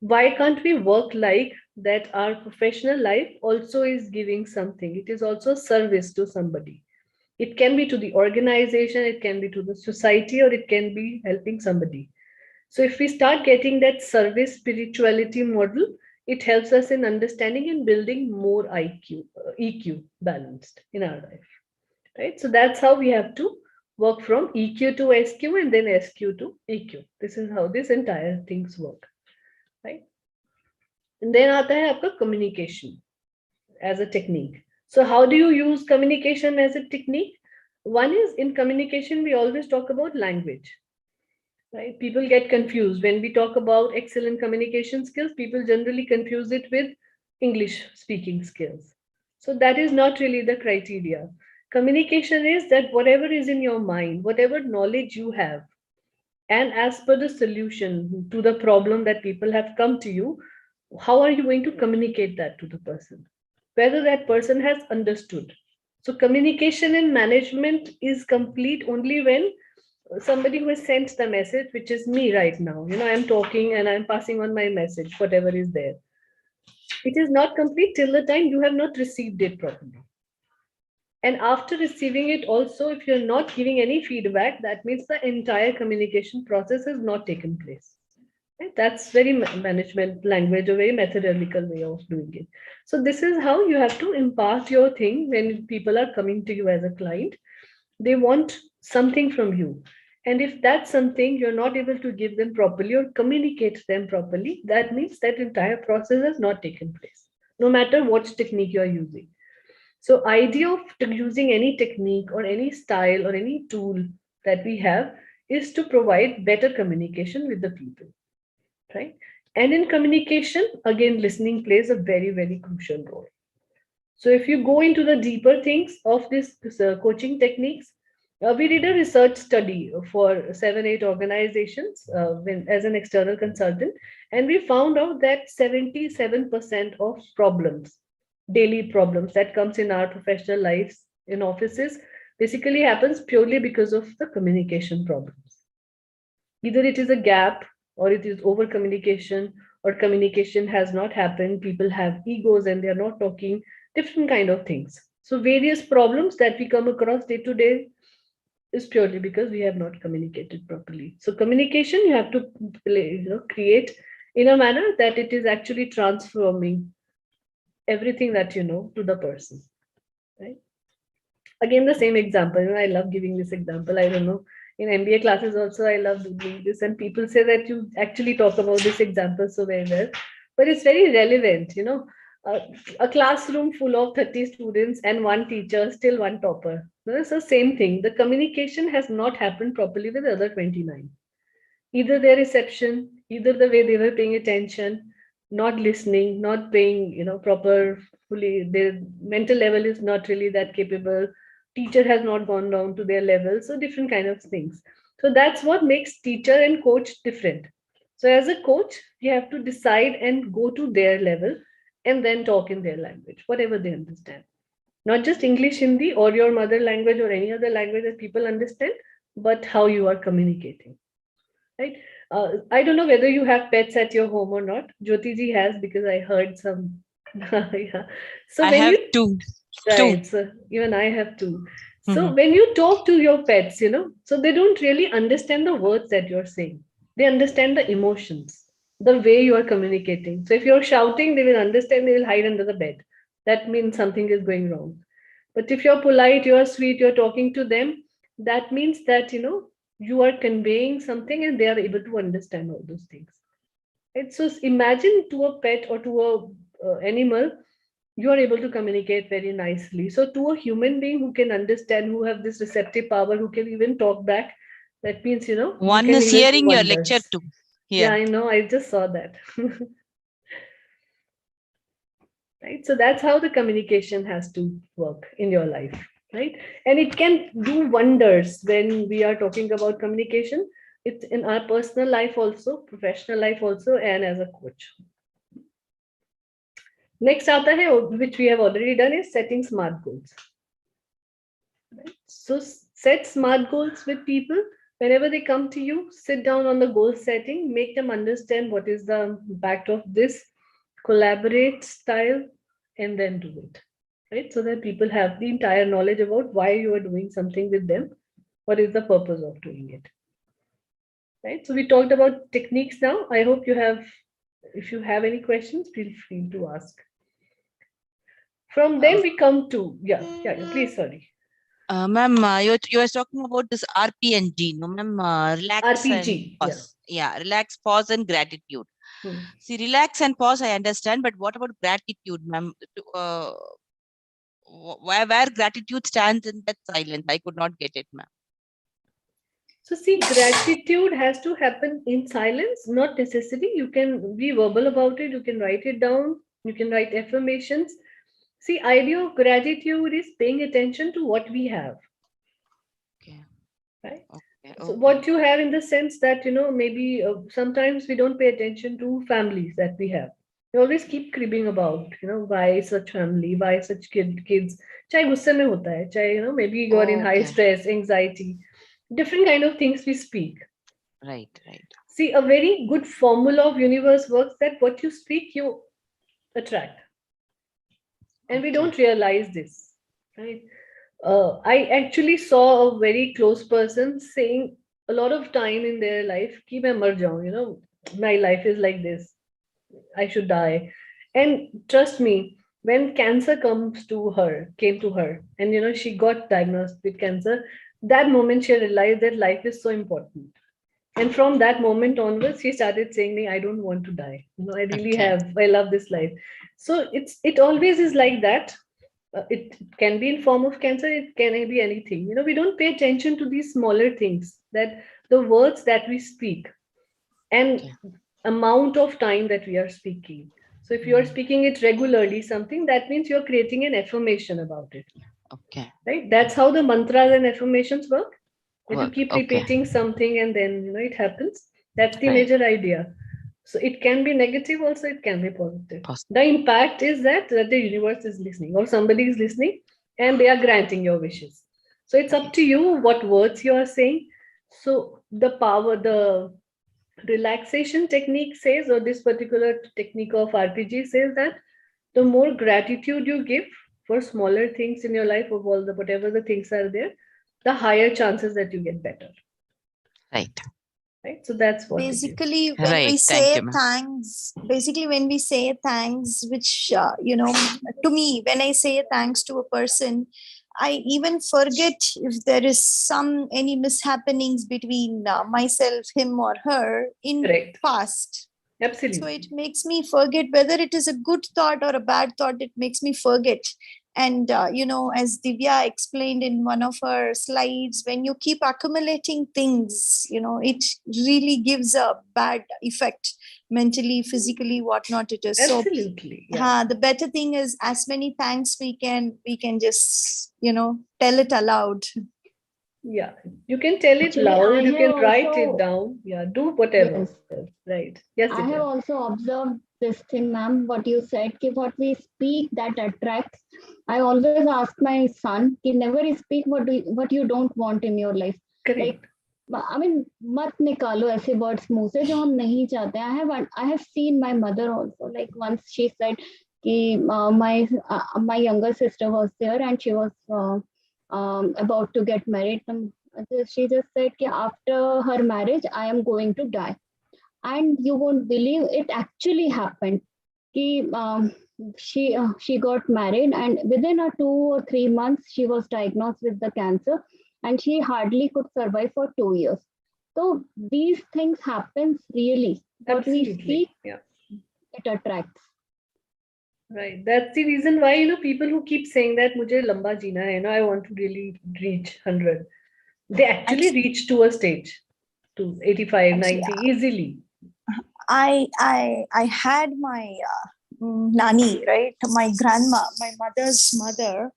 why can't we work like that? Our professional life also is giving something. It is also service to somebody. It can be to the organization, it can be to the society, or it can be helping somebody. So if we start getting that service spirituality model, it helps us in understanding and building more EQ balanced in our life, right? So that's how we have to work from EQ to SQ and then SQ to EQ. This is how this entire things work, right? And then aata hai aapka communication as a technique. So how do you use communication as a technique? One is, in communication, we always talk about language, right? People get confused when we talk about excellent communication skills. People generally confuse it with English speaking skills. So that is not really the criteria. Communication is that whatever is in your mind, whatever knowledge you have, and as per the solution to the problem that people have come to you, how are you going to communicate that to the person? Whether that person has understood. So communication in management is complete only when somebody who has sent the message, which is me right now, I'm talking and I'm passing on my message, whatever is there. It is not complete till the time you have not received it properly. And after receiving it also, if you're not giving any feedback, that means the entire communication process has not taken place. Right? That's very management language, a very methodological way of doing it. So this is how you have to impart your thing when people are coming to you as a client. They want something from you. And if that's something you're not able to give them properly or communicate them properly, that means that entire process has not taken place, no matter what technique you're using. So idea of using any technique or any style or any tool that we have is to provide better communication with the people, right? And in communication, again, listening plays a very, very crucial role. So if you go into the deeper things of this coaching techniques, we did a research study for 7-8 organizations as an external consultant, and we found out that 77% of problems, daily problems that comes in our professional lives in offices, basically happens purely because of the communication problems. Either it is a gap, or it is over communication, or communication has not happened, people have egos and they are not talking, different kind of things. So various problems that we come across day to day is purely because we have not communicated properly. So communication you have to create in a manner that it is actually transforming everything that you know to the person, right? Again, the same example, I love giving this example. I don't know, in MBA classes also I love doing this, and people say that you actually talk about this example so very well, but it's very relevant. A classroom full of 30 students and one teacher, still one topper. It's the same thing. The communication has not happened properly with the other 29. Either their reception, either the way they were paying attention, not listening, not paying, proper fully, their mental level is not really that capable. Teacher has not gone down to their level. So different kind of things. So that's what makes teacher and coach different. So as a coach, you have to decide and go to their level and then talk in their language, whatever they understand. Not just English, Hindi, or your mother language or any other language that people understand, but how you are communicating, right? I don't know whether you have pets at your home or not. Jyoti ji has, because I heard some. Yeah. So I when have you, two. right, so even I have two. So Mhm. when you talk to your pets, so they don't really understand the words that you're saying. They understand the emotions, the way you are communicating. So if you're shouting, they will understand, they will hide under the bed. That means something is going wrong. But if you're polite, you're sweet, you're talking to them, that means that, you are conveying something and they are able to understand all those things. Right? So imagine to a pet or to a animal, you are able to communicate very nicely. So to a human being who can understand, who have this receptive power, who can even talk back, that means, you One can is even do hearing your lecture wonders. too. Yeah, Here. I know. I just saw that. Right? So that's how the communication has to work in your life, right? And it can do wonders when we are talking about communication. It's in our personal life also, professional life also, and as a coach. Next aata hai, which we have already done, is setting smart goals. Right? So set smart goals with people. Whenever they come to you, sit down on the goal setting, make them understand what is the impact of this, collaborate style, and then do it, right? So that people have the entire knowledge about why you are doing something with them, what is the purpose of doing it, right? So we talked about techniques now. I hope you have, if you have any questions, feel free to ask. From then we come to, yeah, please, sorry. Ma'am, you were talking about this RPNG, no, ma'am? Relax and RPG, yeah. pause. Yeah, relax, pause, and gratitude. Hmm. See, relax and pause, I understand, but what about gratitude, ma'am? Where gratitude stands in that silence? I could not get it, ma'am. So see, gratitude has to happen in silence, not necessary. You can be verbal about it. You can write it down. You can write affirmations. See, idea of gratitude is paying attention to what we have, Okay. right? Okay. So Okay. what you have in the sense that, maybe sometimes we don't pay attention to families that we have. We always keep cribbing about, why such family, why such kids. चाहे गुस्से में होता है, चाहे, maybe you are in high Okay. stress, anxiety, different kind of things we speak. Right. Right. See, a very good formula of universe works that what you speak, you attract. And we Okay. don't realize this, right? I actually saw a very close person saying a lot of time in their life, ki main mar jaun, my life is like this. I should die. And trust me, when cancer came to her, and she got diagnosed with cancer, that moment she realized that life is so important. And from that moment onwards, she started saying, "Nee, I don't want to die. I really Okay. I love this life." So it always is like that. It can be in form of cancer, it can be anything. We don't pay attention to these smaller things, that the words that we speak and Okay. amount of time that we are speaking. So if you are Mm. speaking it regularly, something, that means you're creating an affirmation about it, Okay. right? That's how the mantras and affirmations work. That you Work. keep Okay. repeating something and then it happens. That's the Right. major idea. So it can be negative also, it can be positive. Positive. The impact is that the universe is listening, or somebody is listening, and they are granting your wishes. So it's up Right. to you what words you are saying. So the relaxation technique says, or this particular technique of RPG says, that the more gratitude you give for smaller things in your life, of all the whatever the things are there, the higher chances that you get better. Right. Right. So that's what it is. Basically, when Right. we Thank say you, ma'am. thanks, which, to me, when I say thanks to a person, I even forget if there is any mishappenings between myself, him or her in Correct. past. So Absolutely. it makes me forget whether it is a good thought or a bad thought. It makes me forget. And, as Divya explained in one of her slides, when you keep accumulating things, it really gives a bad effect mentally, physically, whatnot it is. Absolutely. So Yeah. the better thing is, as many thanks we can just, tell it aloud. Yeah. You can tell it Actually, loud, I you have can write it also, down. Yeah. Do whatever. yes, Right. Yes, I have Divya. also observed this thing, ma'am, what you said, कि what we speak that attracts. I always ask my son, कि never speak what you don't want in your life. Like, Correct. I mean, मत निकालो ऐसे words मुंह से जो हम नहीं चाहते. I have seen my mother also. Like once she said कि my younger sister was there and she was about to get married. She just said कि after her marriage, I am going to die. And you won't believe it actually happened. Ki, she got married, and within a 2 or 3 months she was diagnosed with the cancer, and she hardly could survive for 2 years. So these things happens really. What we Absolutely. speak, Yeah. it attracts. Right. That's the reason why, people who keep saying that mujhe lamba jeena hai, I want to really reach 100. They actually reach to a stage to 85, Actually, 90 easily. I had my nani, right? My grandma, my mother's mother,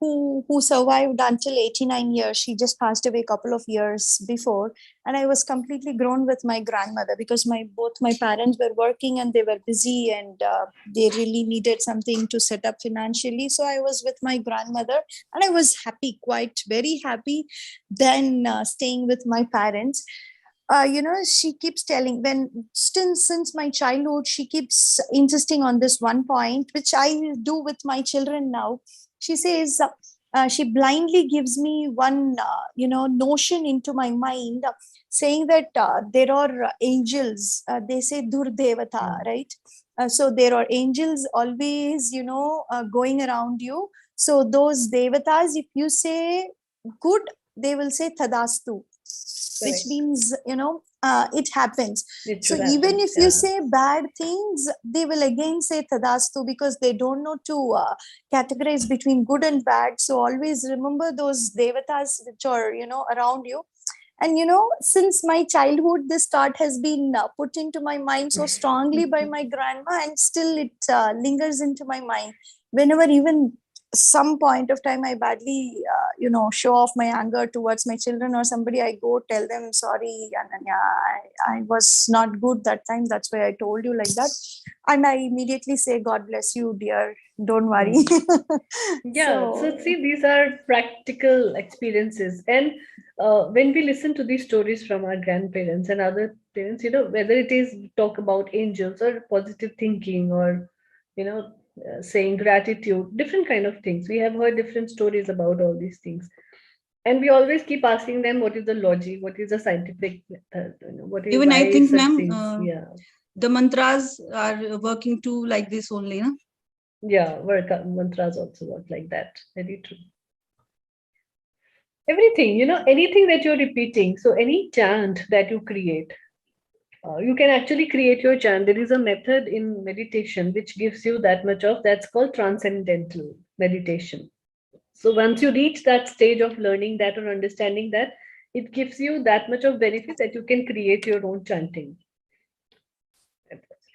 who survived until 89 years. She just passed away a couple of years before, and I was completely grown with my grandmother because both my parents were working and they were busy, and they really needed something to set up financially. So I was with my grandmother, and I was happy, quite very happy. Then staying with my parents. She keeps telling, since my childhood, she keeps insisting on this one point, which I do with my children now. She says, she blindly gives me one, notion into my mind, saying that there are angels. They say Durdevata, right? So there are angels always, going around you. So those devatas, if you say good, they will say tadastu, which Correct. means, it happens. It So should even happen. if you say bad things, they will again say tadastu, because they don't know to categorize between good and bad. So always remember those devatas which are, around you. And since my childhood, this thought has been put into my mind so strongly by my grandma, and still it lingers into my mind whenever, even some point of time, I badly show off my anger towards my children or somebody, I go tell them, sorry Ananya, I was not good that time, that's why I told you like that. And I immediately say, God bless you, dear, don't worry. Yeah, so see, these are practical experiences. And when we listen to these stories from our grandparents and other parents, whether it is talk about angels or positive thinking or, saying gratitude, different kind of things. We have heard different stories about all these things. And we always keep asking them, what is the logic? What is the scientific method? What is Even why I think, such ma'am, things? Yeah. the mantras are working too like this only, no? Yeah, mantras also work like that. Very true. Everything, anything that you're repeating. So any chant that you create, you can actually create your chant. There is a method in meditation which gives you that much of, that's called transcendental meditation. So once you reach that stage of learning that or understanding that, it gives you that much of benefit that you can create your own chanting.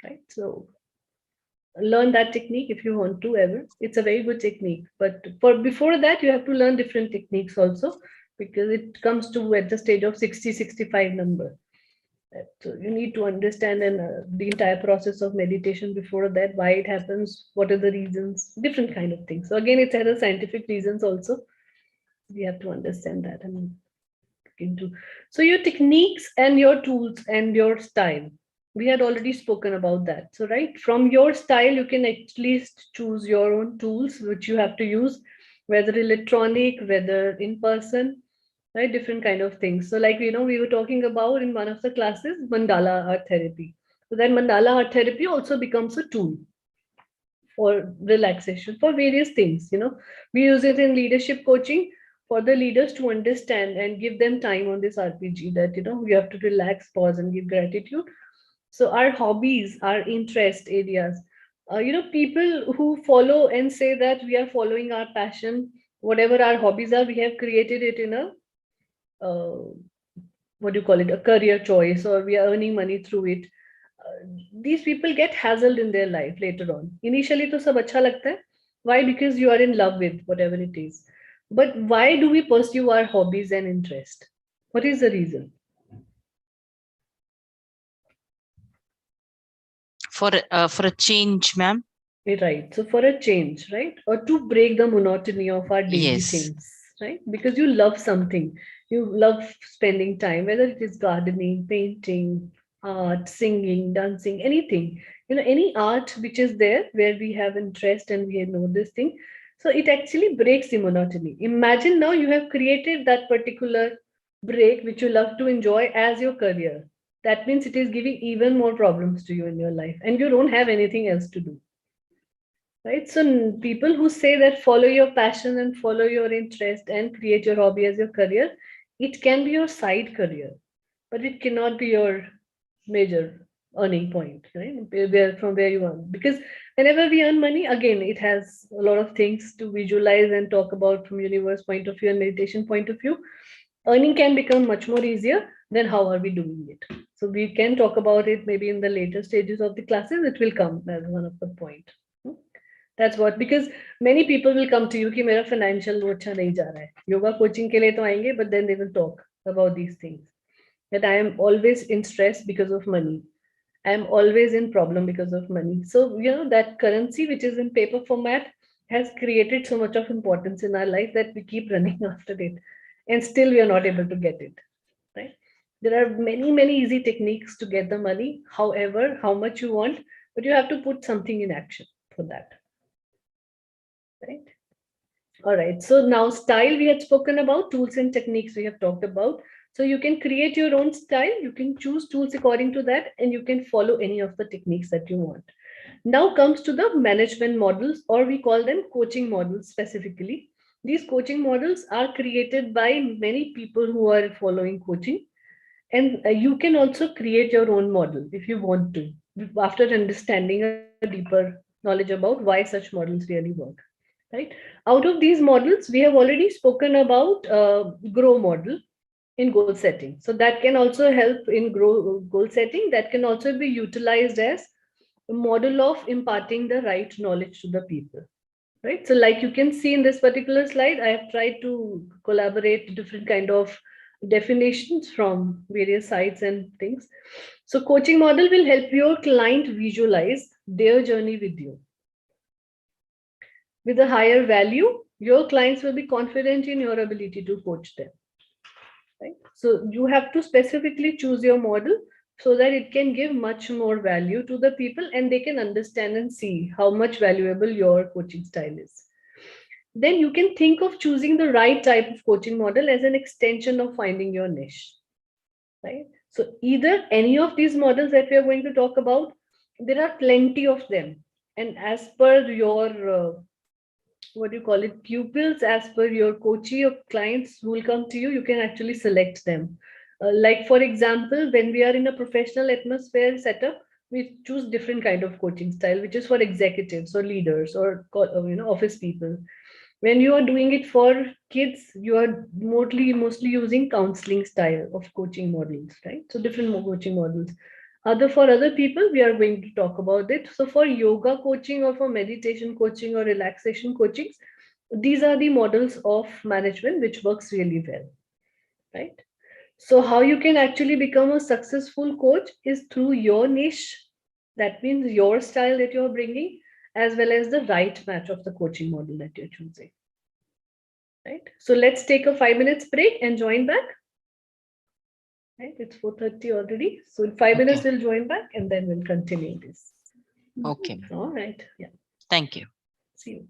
Right? So learn that technique if you want to ever. It's a very good technique. But for before that, you have to learn different techniques also, because it comes to at the stage of 60-65 number. So you need to understand and the entire process of meditation before that, why it happens, what are the reasons, different kind of things. So again, it has a scientific reasons also. We have to understand that and look into. So your techniques and your tools and your style, we had already spoken about that. So right, from your style, you can at least choose your own tools which you have to use, whether electronic, whether in person, right? Different kind of things. So like, we were talking about in one of the classes, mandala art therapy. So that mandala art therapy also becomes a tool for relaxation, for various things. We use it in leadership coaching for the leaders to understand and give them time on this RPG, that we have to relax, pause, and give gratitude. So our hobbies, our interest areas, people who follow and say that we are following our passion, whatever our hobbies are, we have created it in a what do you call it, a career choice, or we are earning money through it. These people get hassled in their life later on. Initially to sab acha lagta hai. Why? Because you are in love with whatever it is. But why do we pursue our hobbies and interest? What is the reason? For a change, ma'am. Right. So for a change, right? Or to break the monotony of our daily Yes. things, right? Because you love something. You love spending time, whether it is gardening, painting, art, singing, dancing, anything. Any art which is there where we have interest and we know this thing. So it actually breaks the monotony. Imagine now you have created that particular break which you love to enjoy as your career. That means it is giving even more problems to you in your life, and you don't have anything else to do. Right? So people who say that follow your passion and follow your interest and create your hobby as your career, it can be your side career, but it cannot be your major earning point, right? From where you earn. Because whenever we earn money, again, it has a lot of things to visualize and talk about from universe point of view and meditation point of view. Earning can become much more easier than how are we doing it. So we can talk about it maybe in the later stages of the classes. It will come as one of the point. That's what, because many people will come to you कि मेरा financial वो अच्छा नहीं जा रहा है. Yoga coaching के लिए तो आएंगे, but then they will talk about these things. That I am always in stress because of money. I am always in problem because of money. So that currency which is in paper format has created so much of importance in our life that we keep running after it, and still we are not able to get it. Right? There are many easy techniques to get the money. However, how much you want, but you have to put something in action for that. Right? All right. So now style we had spoken about, tools and techniques we have talked about. So you can create your own style. You can choose tools according to that, and you can follow any of the techniques that you want. Now comes to the management models, or we call them coaching models specifically. These coaching models are created by many people who are following coaching, and you can also create your own model if you want to, after understanding a deeper knowledge about why such models really work. Right? Out of these models, we have already spoken about grow model in goal setting. So that can also help in goal setting. That can also be utilized as a model of imparting the right knowledge to the people. Right? So like you can see in this particular slide, I have tried to collaborate different kind of definitions from various sites and things. So coaching model will help your client visualize their journey with you. With a higher value, your clients will be confident in your ability to coach them. Right? So you have to specifically choose your model so that it can give much more value to the people and they can understand and see how much valuable your coaching style is. Then you can think of choosing the right type of coaching model as an extension of finding your niche. Right? So either any of these models that we are going to talk about, there are plenty of them. And as per your what do you call it, pupils, as per your coachee or clients who will come to you, you can actually select them. Like for example, when we are in a professional atmosphere setup, we choose different kind of coaching style, which is for executives or leaders or office people. When you are doing it for kids, you are mostly using counseling style of coaching models, right? So different coaching models. For other people, we are going to talk about it. So for yoga coaching or for meditation coaching or relaxation coachings, these are the models of management which works really well, right? So how you can actually become a successful coach is through your niche. That means your style that you're bringing, as well as the right match of the coaching model that you're choosing. Right. So let's take a 5 minutes break and join back. Right. It's 4:30 already. So in 5 minutes, we'll join back and then we'll continue this. Okay. All right. Yeah. Thank you. See you.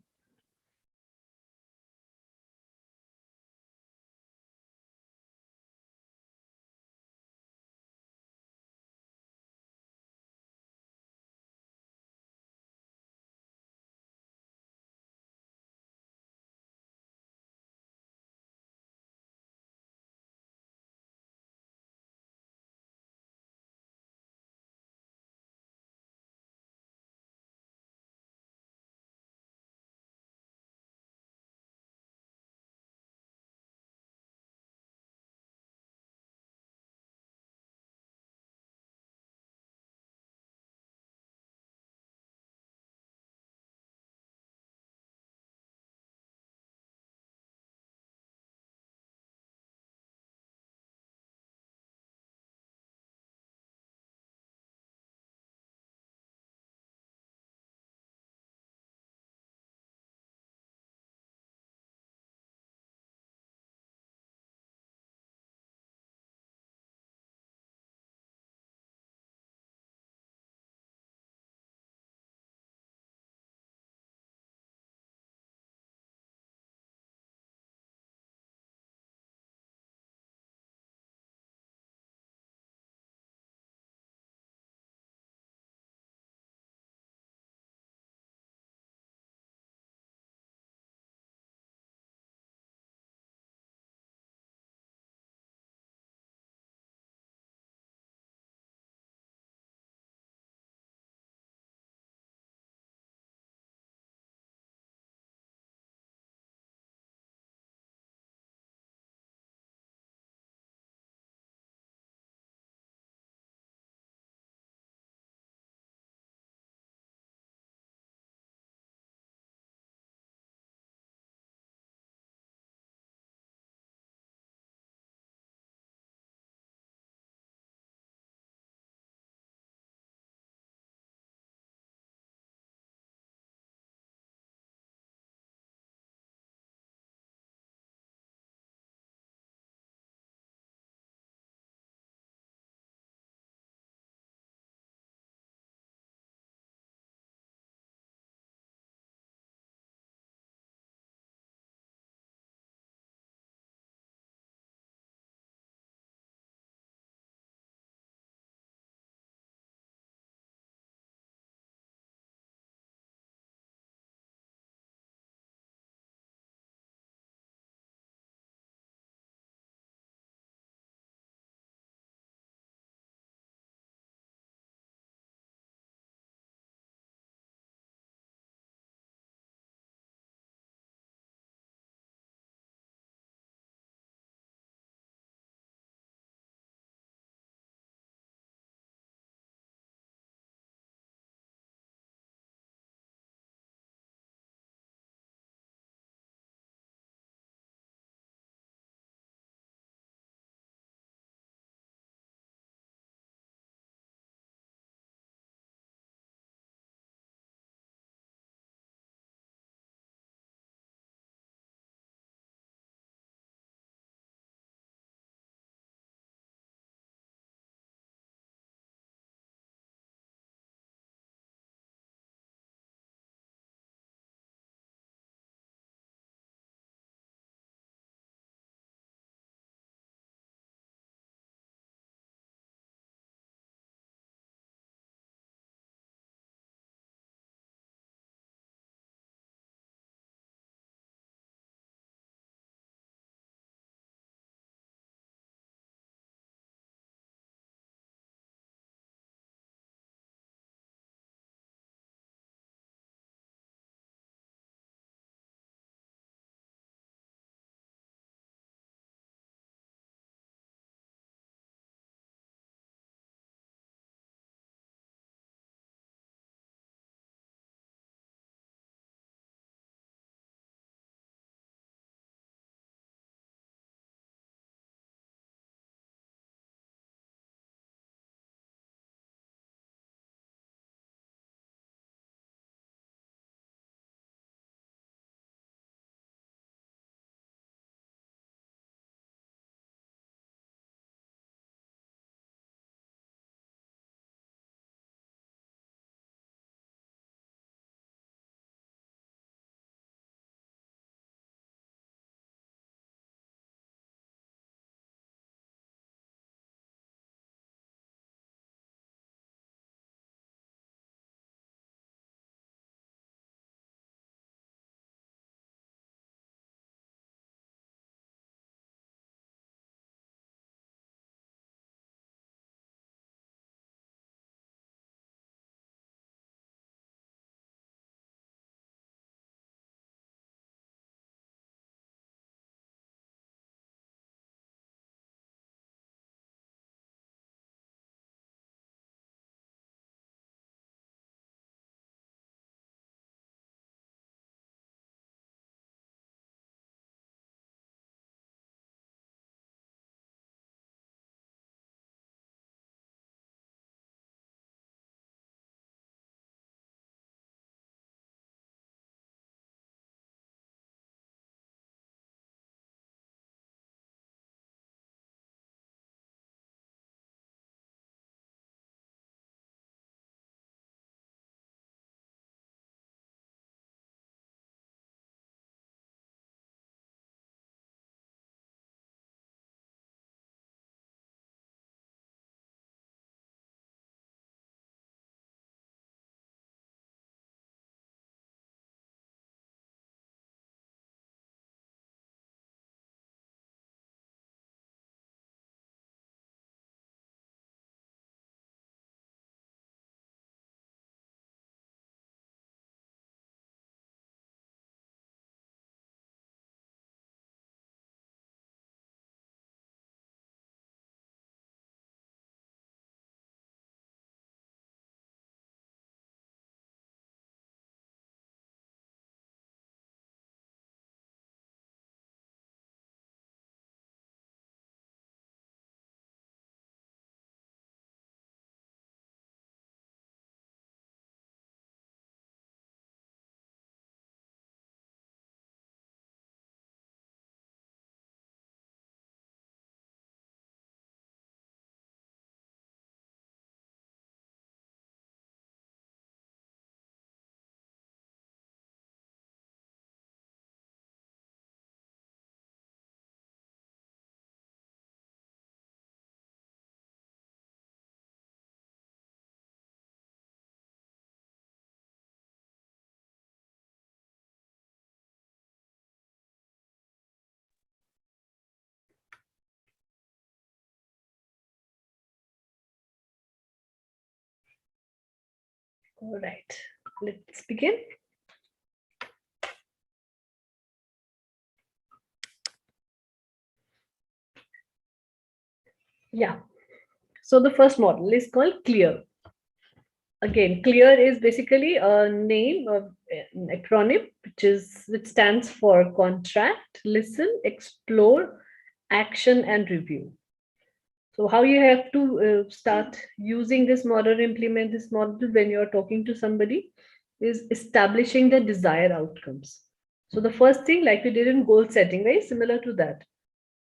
All right, let's begin. Yeah. So the first model is called CLEAR. Again, CLEAR is basically a name of an acronym, which stands for contract, listen, explore, action, and review. So how you have to start using this model, implement this model when you're talking to somebody, is establishing the desired outcomes. So the first thing, like we did in goal setting, very similar to that,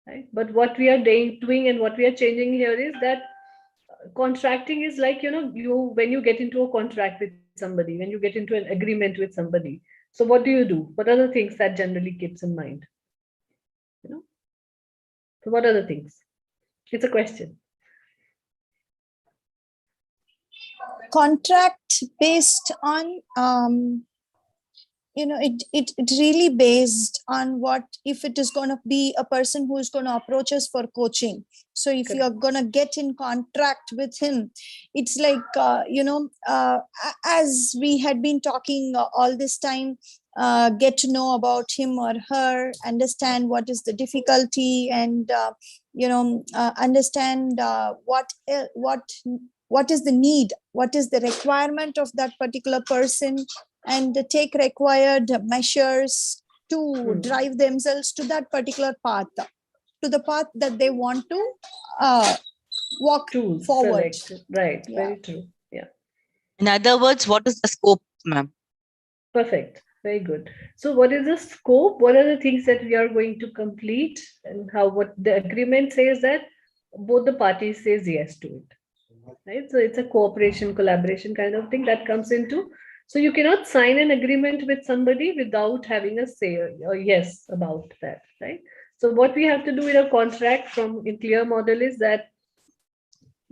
right? But what we are doing and what we are changing here is that contracting is like, you when you get into a contract with somebody, when you get into an agreement with somebody. So what do? What are the things that generally keeps in mind? So what are the things? It's a question. Contract based on it really based on what, if it is going to be a person who is going to approach us for coaching. So if Correct. you're going to get in contract with him, it's like as we had been talking all this time, get to know about him or her, understand what is the difficulty, and understand what is the need, what is the requirement of that particular person, and take required measures to drive themselves to that particular path, to the path that they want to walk Tools forward. selected. Right. Yeah. Very true. Yeah. In other words, what is the scope, ma'am? Perfect. Very good. So what is the scope? What are the things that we are going to complete, and what the agreement says that both the parties says yes to it. Right. So it's a cooperation, collaboration kind of thing that comes into. So you cannot sign an agreement with somebody without having a say or yes about that. Right. So what we have to do in a contract from in CLEAR model is that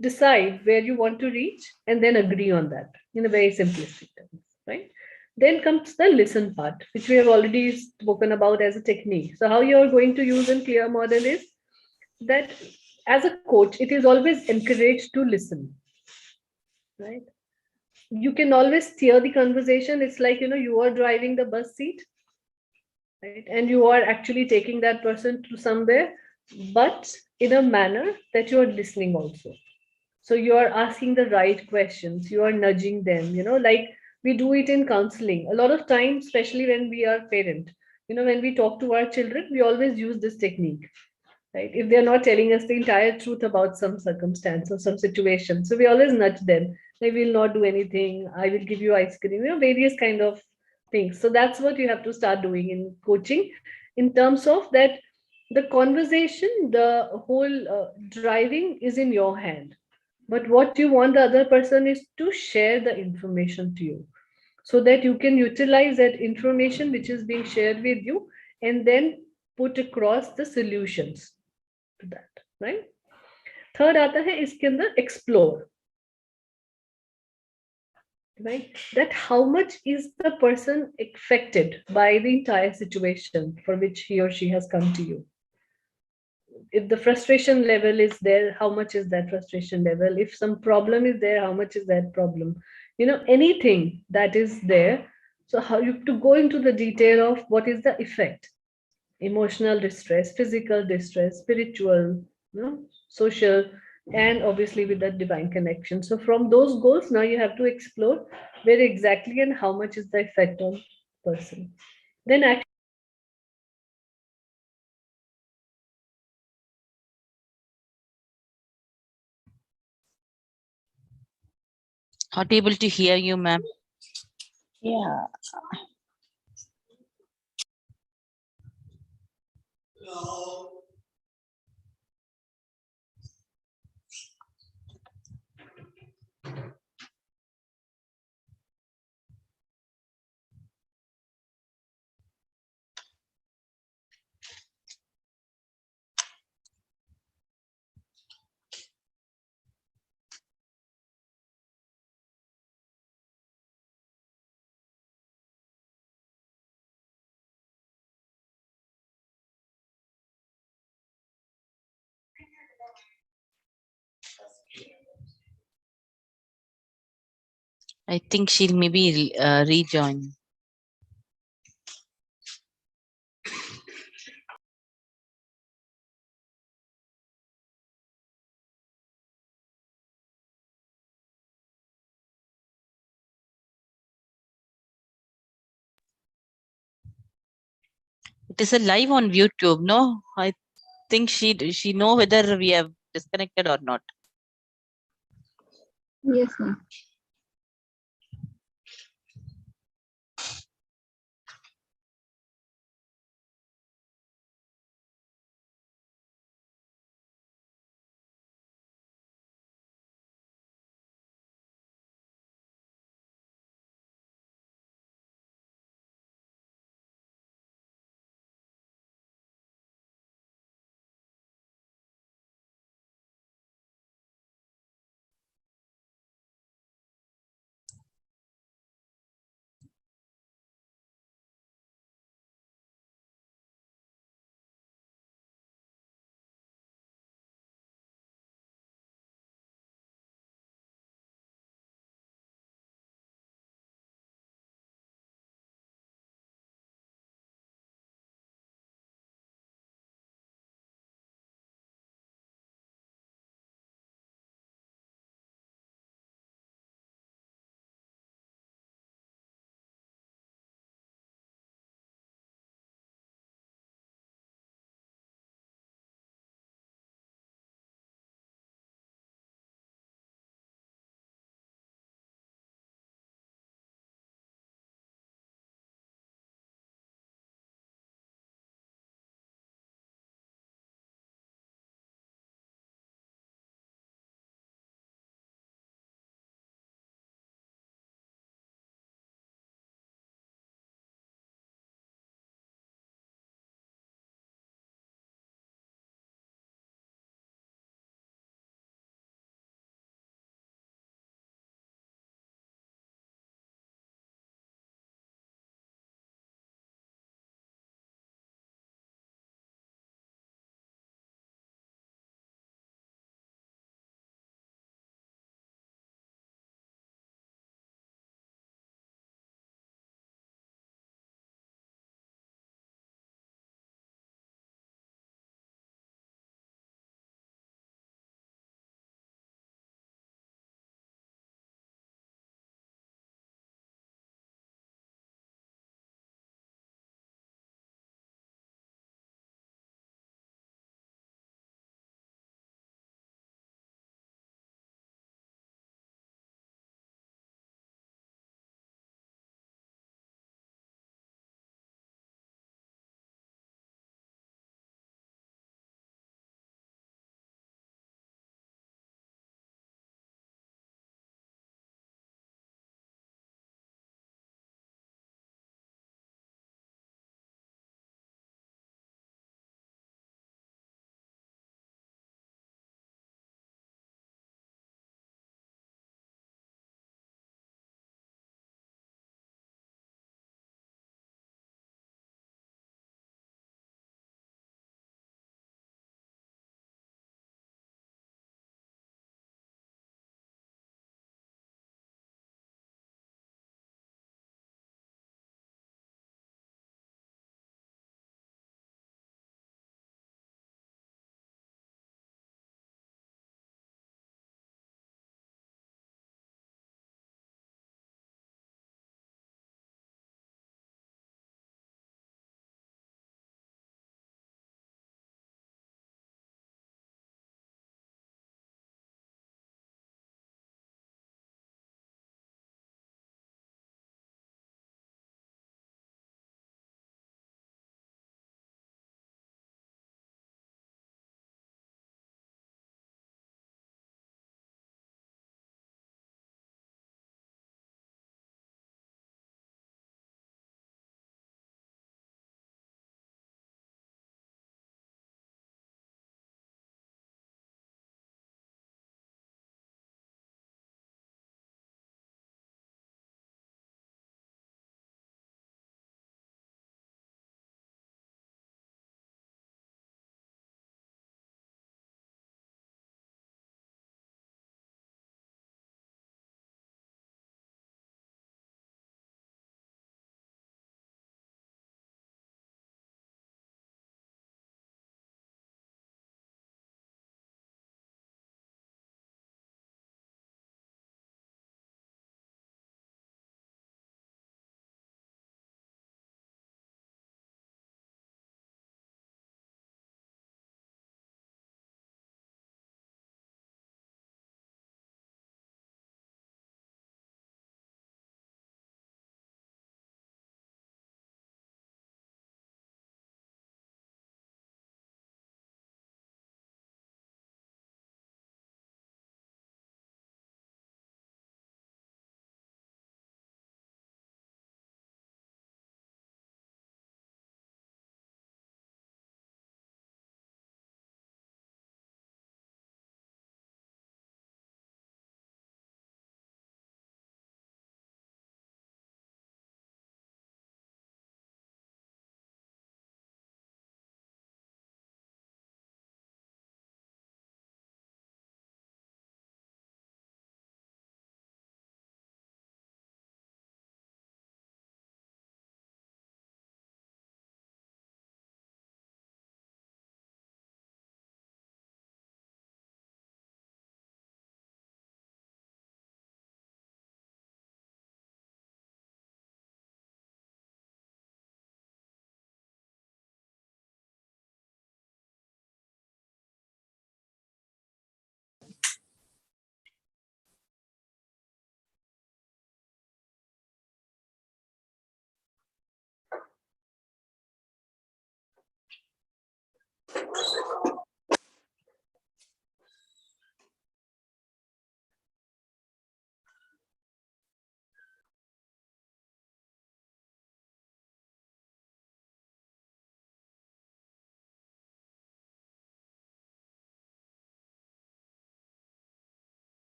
decide where you want to reach and then agree on that in a very simplistic terms, right? Then comes the listen part, which we have already spoken about as a technique. So how you are going to use in CLEAR model is that as a coach, it is always encouraged to listen, right? You can always steer the conversation. It's like, you are driving the bus seat, right? And you are actually taking that person to somewhere, but in a manner that you are listening also. So you are asking the right questions, you are nudging them, like we do it in counseling a lot of times, especially when we are parent. When we talk to our children, we always use this technique, right? If they're not telling us the entire truth about some circumstance or some situation, so we always nudge them. They will not do anything, I will give you ice cream, various kind of things. So that's what you have to start doing in coaching, in terms of that the conversation, the whole driving is in your hand, but what you want the other person is to share the information to you, so that you can utilize that information which is being shared with you and then put across the solutions to that, right? Third आता है इसके अंदर explore, right? That how much is the person affected by the entire situation for which he or she has come to you. If the frustration level is there, how much is that frustration level? If some problem is there, how much is that problem? Anything that is there. So how you have to go into the detail of what is the effect: emotional distress, physical distress, spiritual, social, and obviously with that divine connection. So from those goals, now you have to explore where exactly and how much is the effect on person. Then Not able to hear you, ma'am. Yeah. I think she'll maybe rejoin. It is a live on YouTube, no? I think she know whether we have disconnected or not. Yes, ma'am.